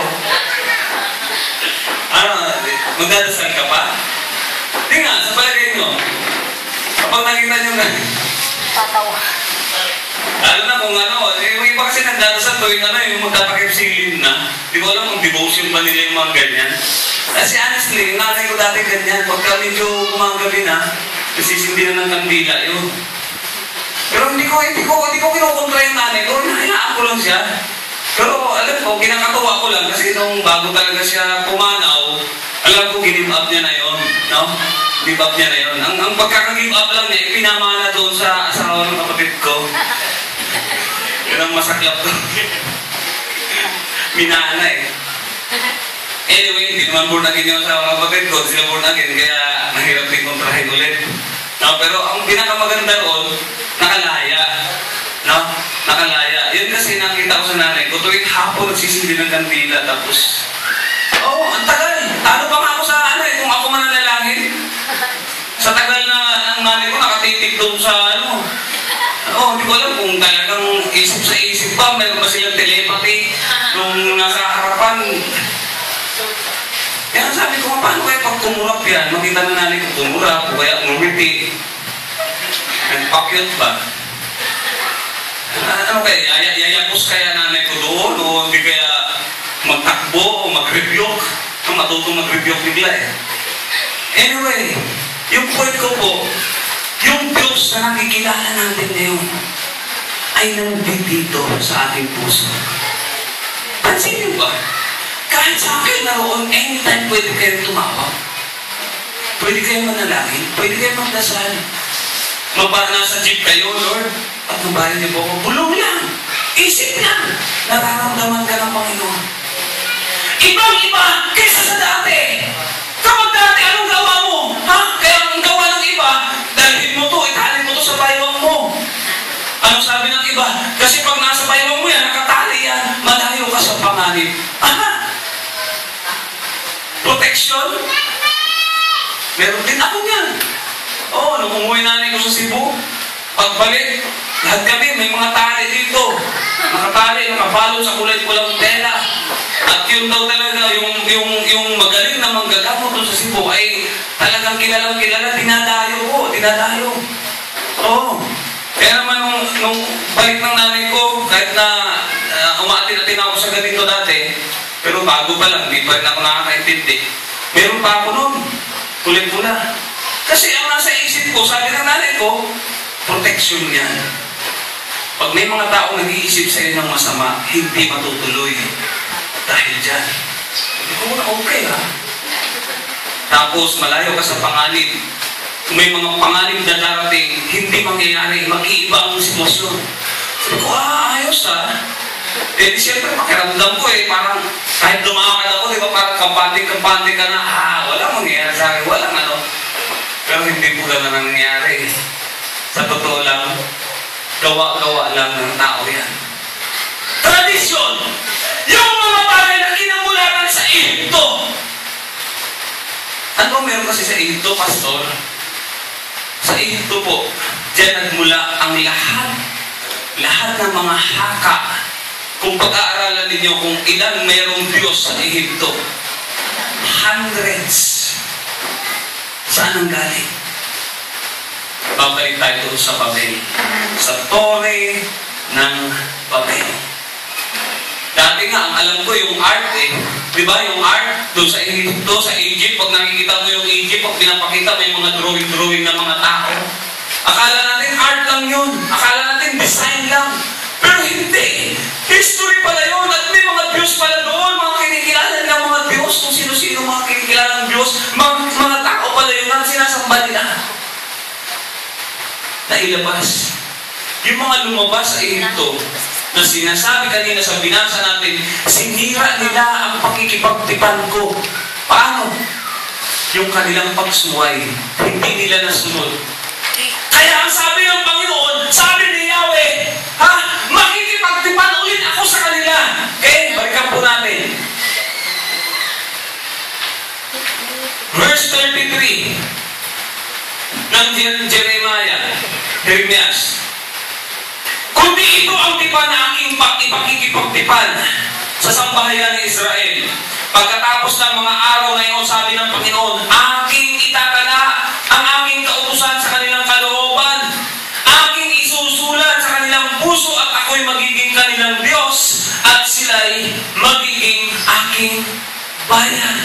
Ano, magdadasal ka pa? Di nga, sa palagay nyo, kapag nakita nyo na, Tatawa. lalo na kung ano, yung iba kasi nagdadasal tuwing ano, yung magkapakipsilin na, di ko alam kung devotion pa nila yung mga ganyan. Kasi honestly, yung nanay ko dati ganyan, pagka medyo gumagabi na, nasisindi na ng kandila yun. Pero hindi ko kinukontra yung nanay ko, hinahayaan ko lang siya. Pero alam ko, kinakatawa ko lang kasi nung bago talaga siya pumanaw, alam ko give up niya na yun, no? Give up niya na yun. Ang pagkaka-give up lang niya, pinamana doon sa asawa ng kapatid ko. Yun ang masaklap ko. Minana eh. Anyway, hindi naman born again yung asawa ng kapatid ko, sila born again, kaya mahirap din kontrahin ulit. No, pero ang pinakamaganda roon, nakalaya. No? Nakalaya. Yun kasi nakita ko sa nanay ko, tuwing hapon nagsisindi ng kandila, tapos, ang tagal. Talo pa nga ako sa ano eh, kung ako mananalangin. Sa tagal na ang nanay ko nakatitig doon sa ano. Hindi ko alam kung talagang isip sa isip pa, meron ba silang telepathy nung nasa harapan. Kaya sabi ko, paano kaya pag tumurap yan? Makita na nanay ko tumurap, o kaya ngumiti. Nagpakyot ba? Ano kaya? Yayapos kaya nanay ko doon? O hindi kaya magtakbo o mag-rebuke? Matutong mag-rebuke bigla eh. Anyway, yung point ko po, yung Diyos na nakikilala natin ngayon ay nandito sa ating puso. Pansin niyo ba? Kahit sa akin naroon, anytime pwede kayong tumawag. Pwede kayong manalangin. Pwede kayong magdasal. Nasa jeep kayo, Lord. At nabayan niyo po ako, bulong lang. Isip lang. Nararamdaman ka ng Panginoon. Ibang-iba kaysa sa dati. Kapag dati, anong gawa mo? Ha? Kaya ang gawa ng iba, dalhin mo to, italin mo to sa baywang mo. Anong sabi ng iba? Kasi pag nasa baywang mo yan, nakatali yan, malayo ka sa panganib. Aha! Protection? Meron din ako yan. Nung umuwi nanay ko sa Cebu, pagbalik, lahat kami, may mga tali dito. Nakatali, nakapalo sa kulay-pulang tela. At yun daw talaga, yung magaling na manggagamot doon sa Cebu ay talagang kilalang-kilala, dinadayo. Kaya naman nung balik ng nanay ko, kahit na umaatin-atin ako sa ganito dati, pero bago pa lang, di pa rin ako nakakaintindi. Meron pa ako noon, kulit-pula. Kasi ang nasa isip ko, sabi ng nanay ko, protection yan. Pag may mga tao nag-iisip sa iyo ng masama, hindi matutuloy. Dahil dyan. Sabi ko, okay ha. Tapos malayo ka sa panganib. Kung may mga panganib na darating, hindi mangyayari, mag-iiba ang sitwasyon. Sabi ko, ayos ha. Di siyempre, pakiramdam ko parang kahit lumakad ako, di ba, parang kampante ka na, walang mangyayari sa akin, walang ano. Pero hindi po lang nangyayari. Sa totoo lang, gawa-gawa lang ng tao yan. Tradisyon! Yung mga bagay na kinamulatan sa Egypto. Ano meron kasi sa Egypto, Pastor? Sa Egypto po, diyan nagmula ang lahat ng mga haka. Kung pag-aaralan ninyo kung ilan mayroong Diyos sa Egypto, hundreds. Saan ang galing? Babalik tayo doon sa Babel. Sa Torre ng Babel. Dati nga, ang alam ko yung art Di ba yung art? Doon sa Egypt, pag nakikita mo yung Egypt, pag pinapakita, may mga drawing na mga tao. Akala natin art lang yun. Akala natin design lang. Pero hindi. History pala yun. At may mga Diyos pala doon. Mga kinikilala ng mga Diyos. Kung sino-sino mga kinikilala ng Diyos. Mga tao pala yun ang sinasamba nila. Na ilabas. Yung mga lumabas sa Egypto, na sinasabi kanina sa binasa natin, sinira nila ang pakikipagtipan ko. Paano? Yung kanilang pagsuway, hindi nila nasunod. Kaya ang sabi ng Panginoon, sabi ni Yahweh, makikipagtipan ulit ako sa kanila. Okay, balikan po natin. Verse 33 ng Jeremias. Kundi ito ang tipan na aking ipakikipagtipan sa sambahayan ng Israel. Pagkatapos ng mga araw na iyon, sabi ng Panginoon, aking itatala ang aking kautusan sa kanilang kalooban, aking isusulat sa kanilang puso, at ako'y magiging kanilang Diyos, at sila'y magiging aking bayan.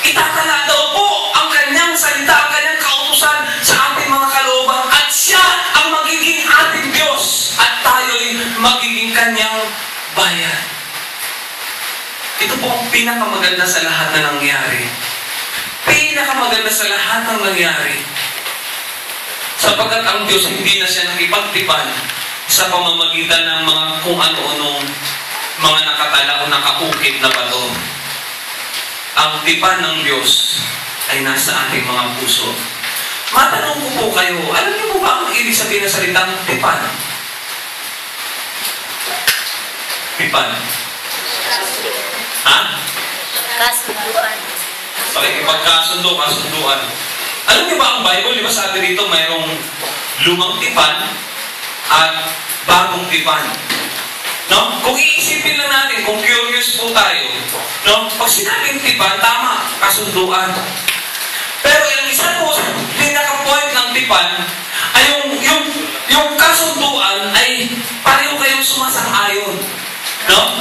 Itatala daw po ang kanyang salita, ang kanyang kautusan sa ating mga kalooban, at siya ang magiging ating Diyos, at tayo'y magiging kanyang bayan. Ito po ang pinakamaganda sa lahat na nangyari. Pinakamaganda sa lahat ng nangyari. Sapagkat ang Diyos hindi na siya nakipagtipan sa pamamagitan ng mga kung ano-anong mga nakatala o nakaukit na bato. Ang tipan ng Diyos ay nasa ating mga puso. Matanong ko po kayo, alam niyo po ba ang ibig sabihin ng salitang tipan? Tipan. Ha? Kasunduan. Pakikipagkasundo, kasunduan. Alam niyo ba ang Bible, di ba sabi dito mayroong lumang tipan at bagong tipan? No? Kung iisipin lang natin, kung curious po tayo, no? Pag sinabing tipan, tama, kasunduan. Pero yung isa po, pinaka-point ng tipan ay yung kasunduan ay pareho kayong sumasang-ayon. No?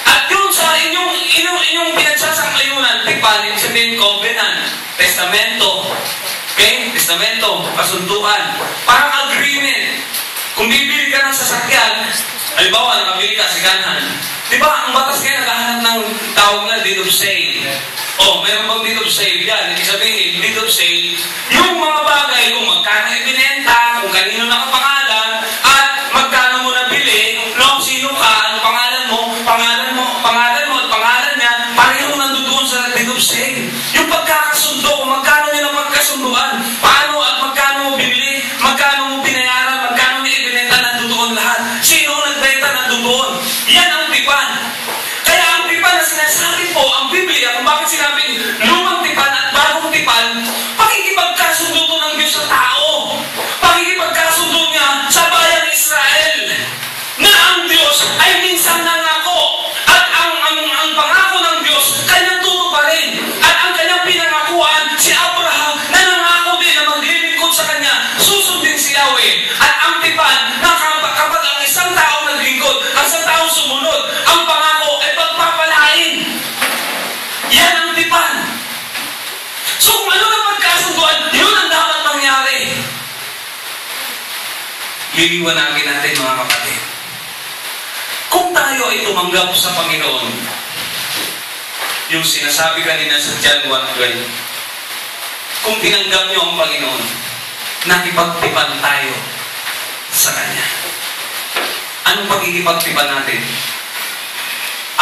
At yun sa inyong pinagsasang-ayunan, tipan, yung sabihin covenant, testamento. Okay? Testamento, kasunduan. Parang agreement. Kung bibili ka ng sasakyan, halimbawa, nakabili ka sa ganhan. Di ba, ang batas kayo naghahanap ng tawag na deed of sale. Mayroon bang deed of sale yan? Ibig sabihin, deed of sale, yung mga bagay, kung magkano ibinenta, kung kanino nakapangalan, at magkano mo nabili, sino ka, ano pangalan mo, at pangalan niya, pareho nandoon sa deed of sale. Yung pagkakasundo, kung magkano niya na pagkasunduan, paano at magkano mo bibili, magkano mo binayaran, magkano niya ibinenta, nandoon lahat. Sino ang nagbenta, nandoon. Yan ang tipan. Kaya ang tipan na sinasabi po, ang Biblia, kung bakit sinabing lumang tipan at bagong tipan, pakikipagkasundo to ng Diyos sa tao. Pakikipagkasundo niya sa bayan Israel. Na ang Diyos ay minsan nangako. At ang pangako ng Diyos, kanyang turo pa rin. At ang kanyang pinangakuan, si Abraham, na nangako din na maglilingkod sa kanya, susundin si Yahweh. At ang tipan, na kapag ang isang tao naglingkod, ang isang tao sumunod, ang pangako ay pagpapalain. Yan ang tipan. So kung ano na pagkasunduan, yun ang dapat mangyari. Liliwanagin natin mga kapatid. Kung tayo ay tumanggap sa Panginoon, yung sinasabi kanina sa John 1:12, kung tinanggap nyo ang Panginoon, nakipagtipan tayo sa Kanya. Anong pagkikipagtipan natin?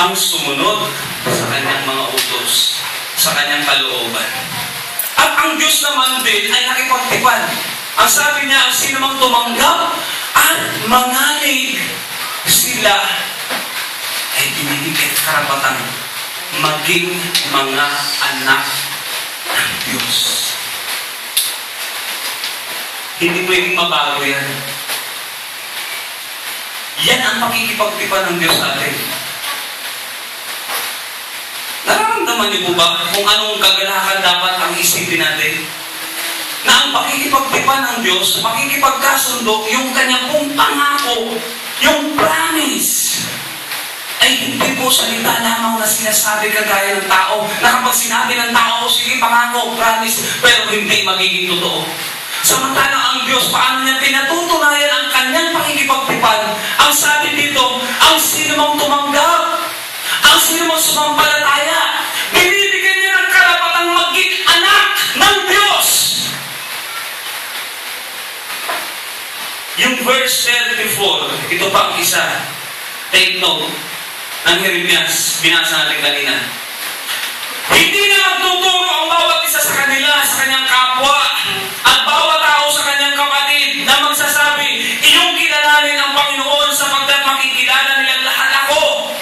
Ang sumunod sa Kanyang mga utos, sa Kanyang kalooban. At ang Diyos naman din ay nakipagtipan. Ang sabi niya, ang sinumang tumanggap at manganig, sila ay binibigyan karapatan maging mga anak ng Diyos. Hindi pwedeng mabago yan. Yan ang pakikipagtipan ng Diyos sa atin. Nararamdaman niyo po ba kung anong kagalakan dapat ang isipin natin? Na ang pakikipagtipan ng Diyos, pakikipagkasundo, yung kanyang pong pangako, yung promise, ay hindi po salita lamang na sinasabi kagaya ng tao, na kapag sinabi ng tao, sige, pangako, promise, pero hindi magiging totoo. Samantalang ang Diyos, paano niya pinatutunayan ang kanyang pakikipagtipan? Ang sabi dito, ang sinumang tumanggap, ang sinumang sumampalataya, binibigyan niya ng karapatang maging anak ng Diyos. Yung verse 34, ito pa ang isa. Take note ng Jeremias, binasa natin kanina. Hindi na magtuturo ang bawat isa sa kanila, sa kanyang kapwa, at bawat tao sa kanyang kapatid na magsasabi, iyong kilalanin ang Panginoon sapagkat makikilala nilang lahat ako.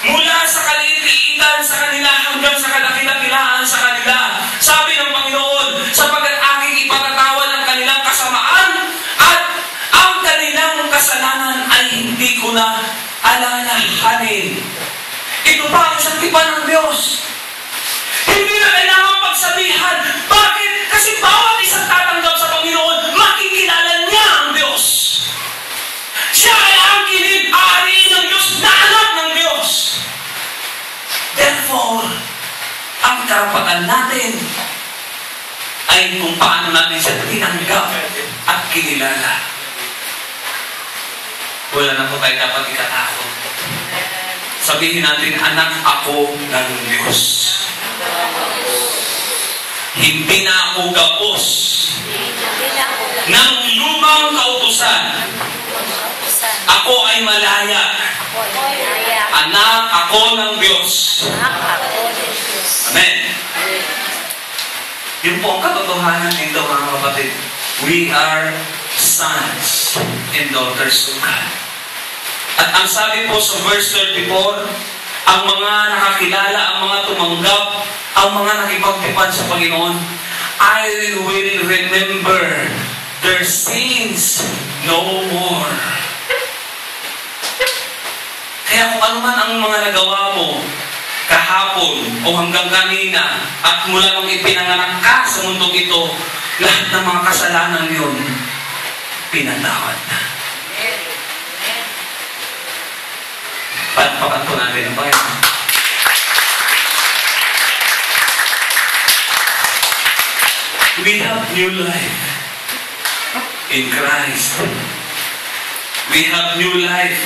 Mula sa kaliit-liitan sa kanila hanggang sa kalaki-lakilaan sa kanila. Sabi ng Panginoon, sapagkat aking ipatatawad ang kanilang kasamaan at ang kanilang kasalanan ay hindi ko na alalahanin. Ito pa ang isang tipan ng Diyos. Hindi na kailangan pagsabihan. Bakit? Kasi bawat isang tatanggap sa Panginoon, makikilala niya ang Diyos. Siya ay ang ari ng Diyos, na anak ng Diyos. Therefore, ang karapatan natin ay kung paano natin siya tinanggap at kinilala. Wala na po tayo dapat ikatakot. Sabihin natin, anak ako ng Diyos. Hindi na ako gapos ng lumang kautusan. Ako ay malaya. Anak ako ng Diyos. Amen. Yun po ang katotohanan dito, mga kapatid. We are sons and daughters of God. At ang sabi po sa verse 34, ang mga nakakilala, ang mga tumanggap, ang mga nakipagtipan sa Panginoon, I will remember their sins no more. Kaya kung ano man ang mga nagawa mo kahapon o hanggang kanina at mula nung ipinanganak ka sa mundong ito, lahat ng mga kasalanan yun, pinatawad na. Palpakan po natin ang Panginoon. We have new life in Christ. We have new life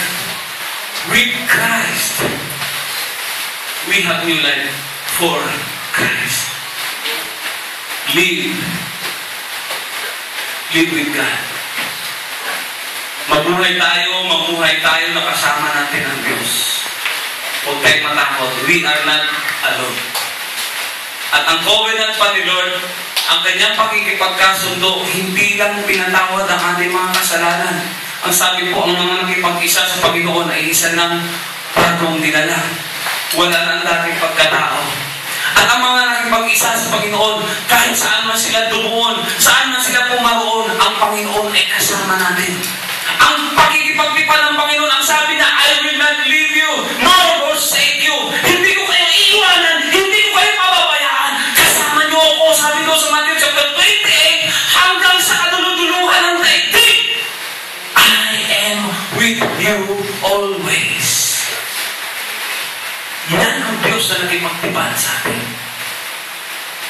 with Christ. We have new life for Christ. Live with God. Mamuhay tayo na kasama natin ang Diyos. Huwag tayong matakot. We are not alone. At ang covenant pa ni Lord, ang kanyang pakikipagkasundo, hindi lang pinatawad ang ating mga kasalanan. Ang sabi po, ang mga nakipag-isa sa Panginoon ay isa ng bagong dinala. Wala na ang dating pagkatao. At ang mga nakipag-isa sa Panginoon, kahit saan man sila dumuon, saan man sila pumaroon, ang Panginoon ay kasama natin. Ang pakikipagtipan ng Panginoon, ang sabi na, I will not leave you, nor forsake you. Hindi ko kayo iiwanan, hindi ko kayo pababayaan. Kasama niyo ako, sabi ko sa Matthew chapter 28, hanggang sa kaduluduluhan ng daigdig. I am with you always. Yan ang Diyos na nakipagtipan sa atin.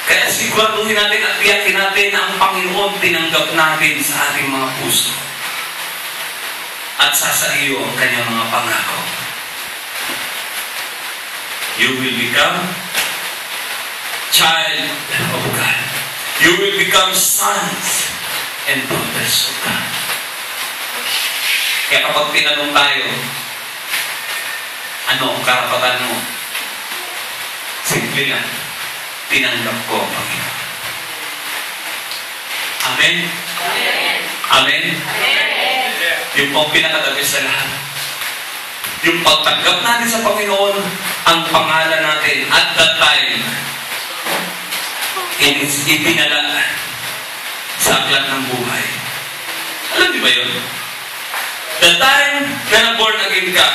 Kaya siguraduhin natin at tiyakin natin na ang Panginoon tinanggap natin sa ating mga puso. At sasaiyo ang kanyang mga pangako. You will become child of God. You will become sons and daughters of God. Kaya kapag tinanong tayo, ano ang karapatan mo? Simple lang, tinanggap ko ang Panginoon. Amen? Amen? Amen? Amen? Yung pang pinakadabi sa lahat. Yung pagtanggap natin sa Panginoon, ang pangalan natin at that time, ipinala sa aklat ng buhay. Alam niyo ba yun? The time na na-born again ka,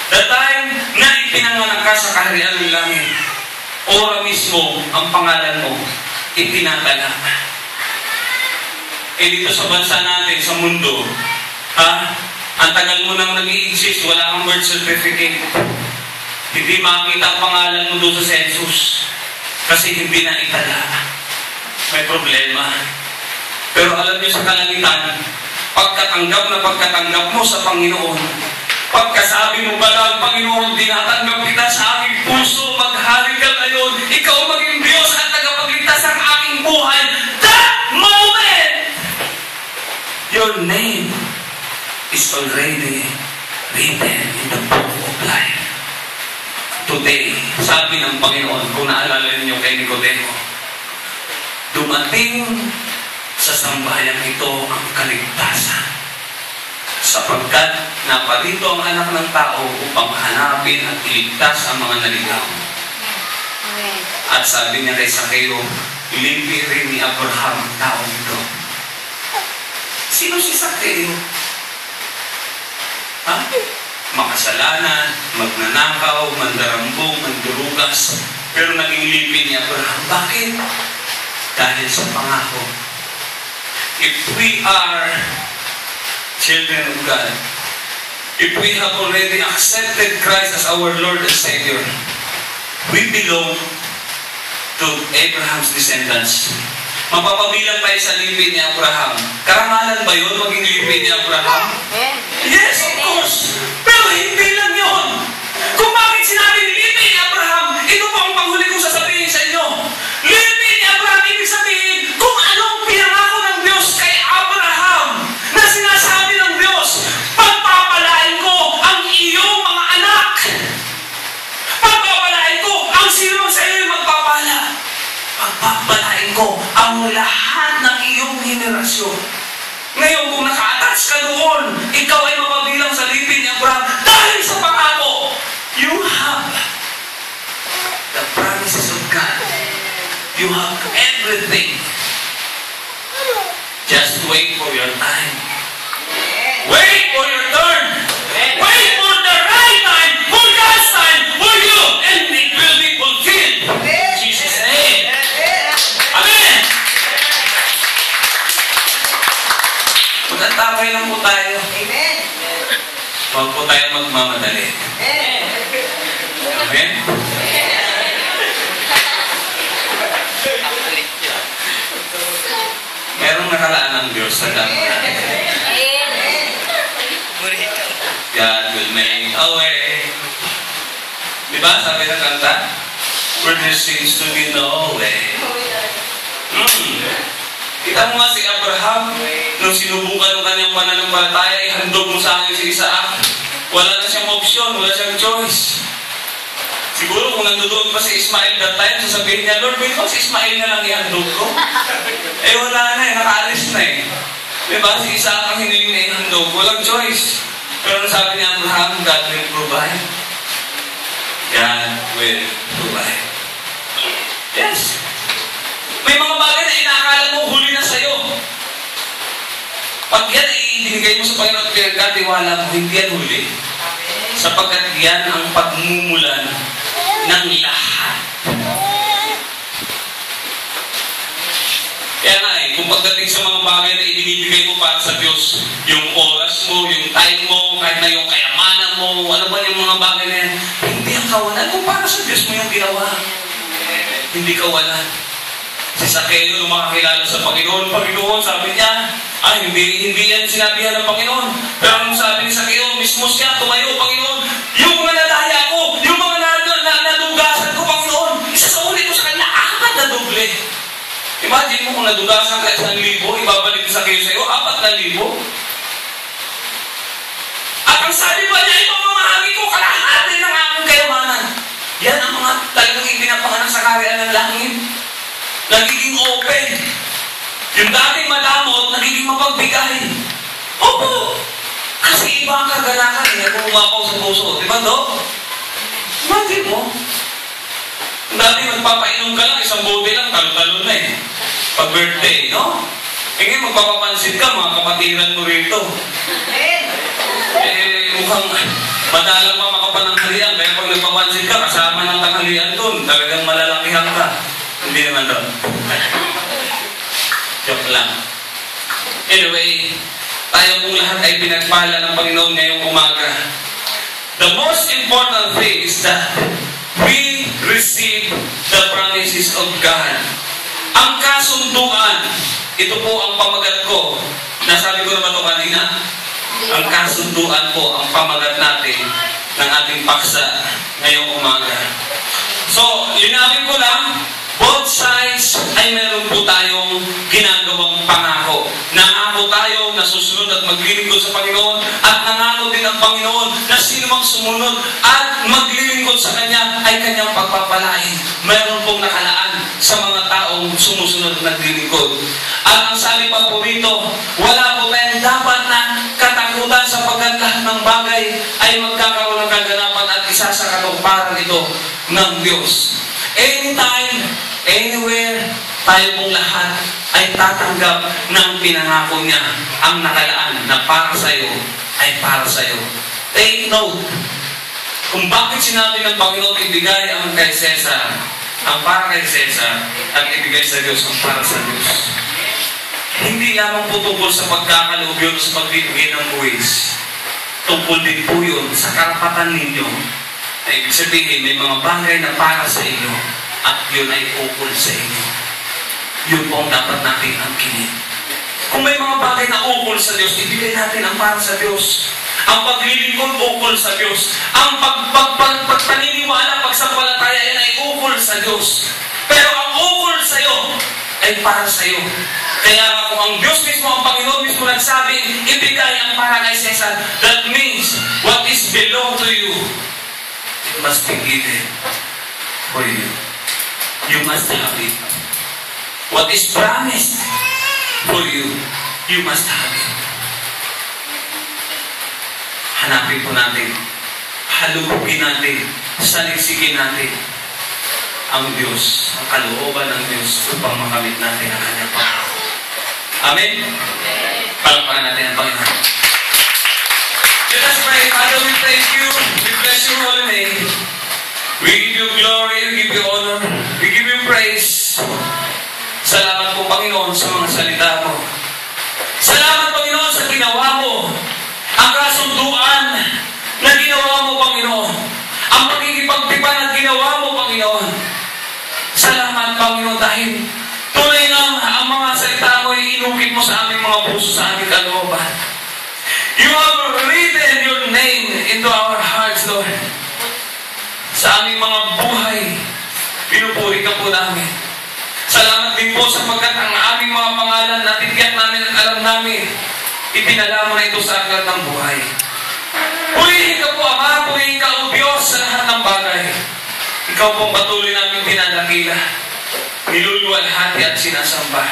the time na ipinanganak ka sa kaharian ng langit, ora mismo ang pangalan mo, itinatala. Dito sa bansa natin, sa mundo, ang tagal mo nang nag-i-exist, wala kang birth certificate. Hindi makakita ang pangalan mo doon sa census. Kasi hindi na itala. May problema. Pero alam niyo sa kalangitan, pagkatanggap mo sa Panginoon, pagkasabi mo ba lang, Panginoon, tinatanggap kita sa aking puso, maghari ka ngayon, ikaw maging Diyos at tagapagligtas ang aking buhay. That moment, your name Panginoon, kung naalala ninyo kay Nicodemo, dumating sa sambahayan ito ang kaligtasan. Sapagkat naparito ang anak ng tao upang hanapin at iligtas ang mga naligaw. At sabi niya kay Sakeo, lipi rin ni Abraham ang tao ito. Sino si Sakeo? Ha? Makasalanan, magnanakaw, mandarambong, mandurugas. Pero naging lipi ni Abraham. Bakit? Dahil sa pangako. If we are children of God, if we have already accepted Christ as our Lord and Savior, we belong to Abraham's descendants. Mapapabilang tayo sa lipi ni Abraham. Karangalan ba yun maging lipi ni Abraham? Yes, of course. Pero hindi lang yun. Kung bakit sinabi ni lipi ni Abraham, ito po ang panghuli kong sasabihin sa inyo. Lipi ni Abraham, ibig sabihin, kung anong pinangako ng Diyos kay Abraham na sinasabi ng Diyos, pagpapalain ko ang iyong mga anak. Pagpapalain ko ang sino sa iyo magpapala. Pagpapalain ko ang lahat ng iyong henerasyon. Ngayon, kung naka-attach ka doon, ikaw ay mapabilang sa lipi ni Abraham dahil sa pangako. You have the promises of God. You have everything. Just wait for your time. Wait for your turn. Wait for the right time, for God's time, for you, and it will be fulfilled. In Jesus' name. Amen. Magtatapay lang po tayo. Amen. Huwag po tayo magmamadali. Amen? Merong nakalaan ng Diyos sa dami natin. God will make a way. Diba? Sabi ng kanta, where there seems to be no way. Kita mo nga si Abraham, nung sinubukan ng kanyang pananampalataya, ihandog mo sa akin si Isaac. Wala na siyang option, wala siyang choice. Siguro kung nandoon pa si Ismail that time, sasabihin niya, Lord, wait si Ismail na lang ihandog ko. Eh wala na eh, nakaalis na eh. Diba? Si Isaac ang hindi na ihandog, walang choice. Pero sabi ni Abraham, God will provide. God will provide. Yes. May mga bagay na inaakala mo huli na sa'yo. Pag yan ay ibinigay mo sa Panginoon at pinagkatiwala mo, hindi yan huli. Sapagkat yan ang pagmumulan ng lahat. Kaya nga kung pagdating sa mga bagay na ibinibigay mo para sa Diyos, yung oras mo, yung time mo, kahit na yung kayamanan mo, ano ba yung mga bagay na yan, hindi ang kawalan. Kung para sa Diyos mo yung ginawa, hindi kawalan. Si Sakeo, nung makakilala sa Panginoon, sabi niya, hindi yan sinabihan ng Panginoon. Pero nung sabi ni Sakeo, mismo siya, tumayo, Panginoon, yung mga nadaya ko, yung mga nadugasan ko, Panginoon, isasauli ko sa kanya, 4 na doble. Imagine mo kung nadugasan ka 1,000, ibabalik ni Sakeo sa iyo, 4,000. At ang sabi pa niya, itong mamahagi ko, kalahati ng aking kayamanan. Yan ang mga talagang ipinapanganak sa kaharian ng langit. Nagiging open. Yung dating madamot, nagiging mapagbigay. Opo. Kasi iba ang kaganakan eh, kung umapaw sa puso. Diba, Dok? Imagine mo. Dati magpapainom ka lang, 1 bote lang, talo-talo na eh. Pag birthday, no? Eh ngayon, magpapapansin ka, mga kapatiran mo rito. Mukhang madalang pa makapananghalian, kaya pag nagpapansin ka, kasama ng tanghalian dun, talagang malalakihan ka. Hindi naman doon. Joke lang. Anyway, tayo pong lahat ay pinagpala ng Panginoon ngayong umaga. The most important thing is that we receive the promises of God. Ang kasunduan, ito po ang pamagat ko. Nasabi ko naman ito kanina. Ang kasunduan po ang pamagat natin ng ating paksa ngayong umaga. So, linawin ko lang, both sides ay meron po tayong ginagawang pangako. Nangako tayo na susunod at maglilingkod sa Panginoon, at nangako din ang Panginoon na sino mang sumunod at maglilingkod sa Kanya ay Kanyang pagpapalain. Meron pong nakalaan sa mga taong sumusunod at naglilingkod. At ang sabi pa po rito, wala po tayong dapat na katakutan sapagkat lahat ng bagay ay magkakaroon ng kaganapan at isa sa katuparan ito ng Diyos. Anytime, anywhere, tayo pong lahat ay tatanggap ng pinangako niya. Ang nakalaan na para sa iyo ay para sa iyo. Take note kung bakit sinabi ng Panginoon ibigay ang kay Cesar, ang para kay Cesar, at ibigay sa Diyos ang para sa Diyos. Hindi lamang po tungkol sa pagkakaloob yun sa pagbibigay ng buwis. Tungkol din po yun sa karapatan ninyo. Ay, ibig sabihin, may mga bagay na para sa inyo at yun ay ukol sa inyo. Yun po ang dapat natin angkinin. Kung may mga bagay na ukol sa Diyos, ibigay natin ang para sa Diyos. Ang paglilingkod, ukol sa Diyos. Ang pagpaniniwala, pagsampalataya, yan ay ukol sa Diyos. Pero ang ukol sa iyo ay para sa iyo. Kaya kung ang Diyos mismo, ang Panginoon mismo nagsabing, ibigay ang para kay Cesar, that means what is belong to you, it must be given for you. You must have it. What is promised for you, you must have it. Hanapin po natin, halugugin natin, saligsigin natin ang Diyos, ang kalooban ng Diyos upang makamit natin ang kanyang pangako. Amen? Palakpakan natin ang Panginoon. Let us pray. Father, we thank you. We bless your holy name. We give you glory, we give you honor, we give you praise. Salamat po, Panginoon, sa mga salita mo. Salamat, Panginoon, sa ginawa mo. Ang kasunduan na ginawa mo, Panginoon. Ang pagkikipagtipan na ginawa mo, Panginoon. Salamat, Panginoon, dahil tunay na ang mga salita mo ay inukit mo sa aming mga puso, sa aming kalooban. You have written your name into our hearts, Lord. Sa aming mga buhay, pinupuri ka po namin. Salamat din po sapagkat ang aming mga pangalan na titiyak namin at alam namin, ipinala mo na ito sa aklat ng buhay. Purihin ka po, Ama, purihin ka, O Diyos, sa lahat ng bagay. Ikaw pong patuloy namin pinadakila, niluluwalhati at sinasamba.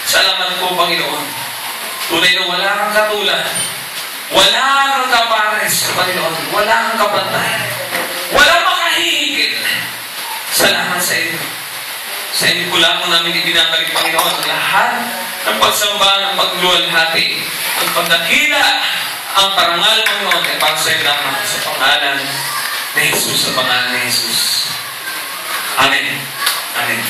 Salamat po, Panginoon. Tunay na wala kang katulad, wala kang kapares, Panginoon, wala kang kapantay, wala makahihigit. Salamat sa inyo. Sa inyo po lamang namin ibinabalik, Panginoon, ang lahat ng pagsamba, ng pagluwalhati, ang pagdakila, ang parangal, Panginoon, ay para sa iyo lamang sa pangalan ni Jesus, sa pangalan ni Jesus. Amen. Amen.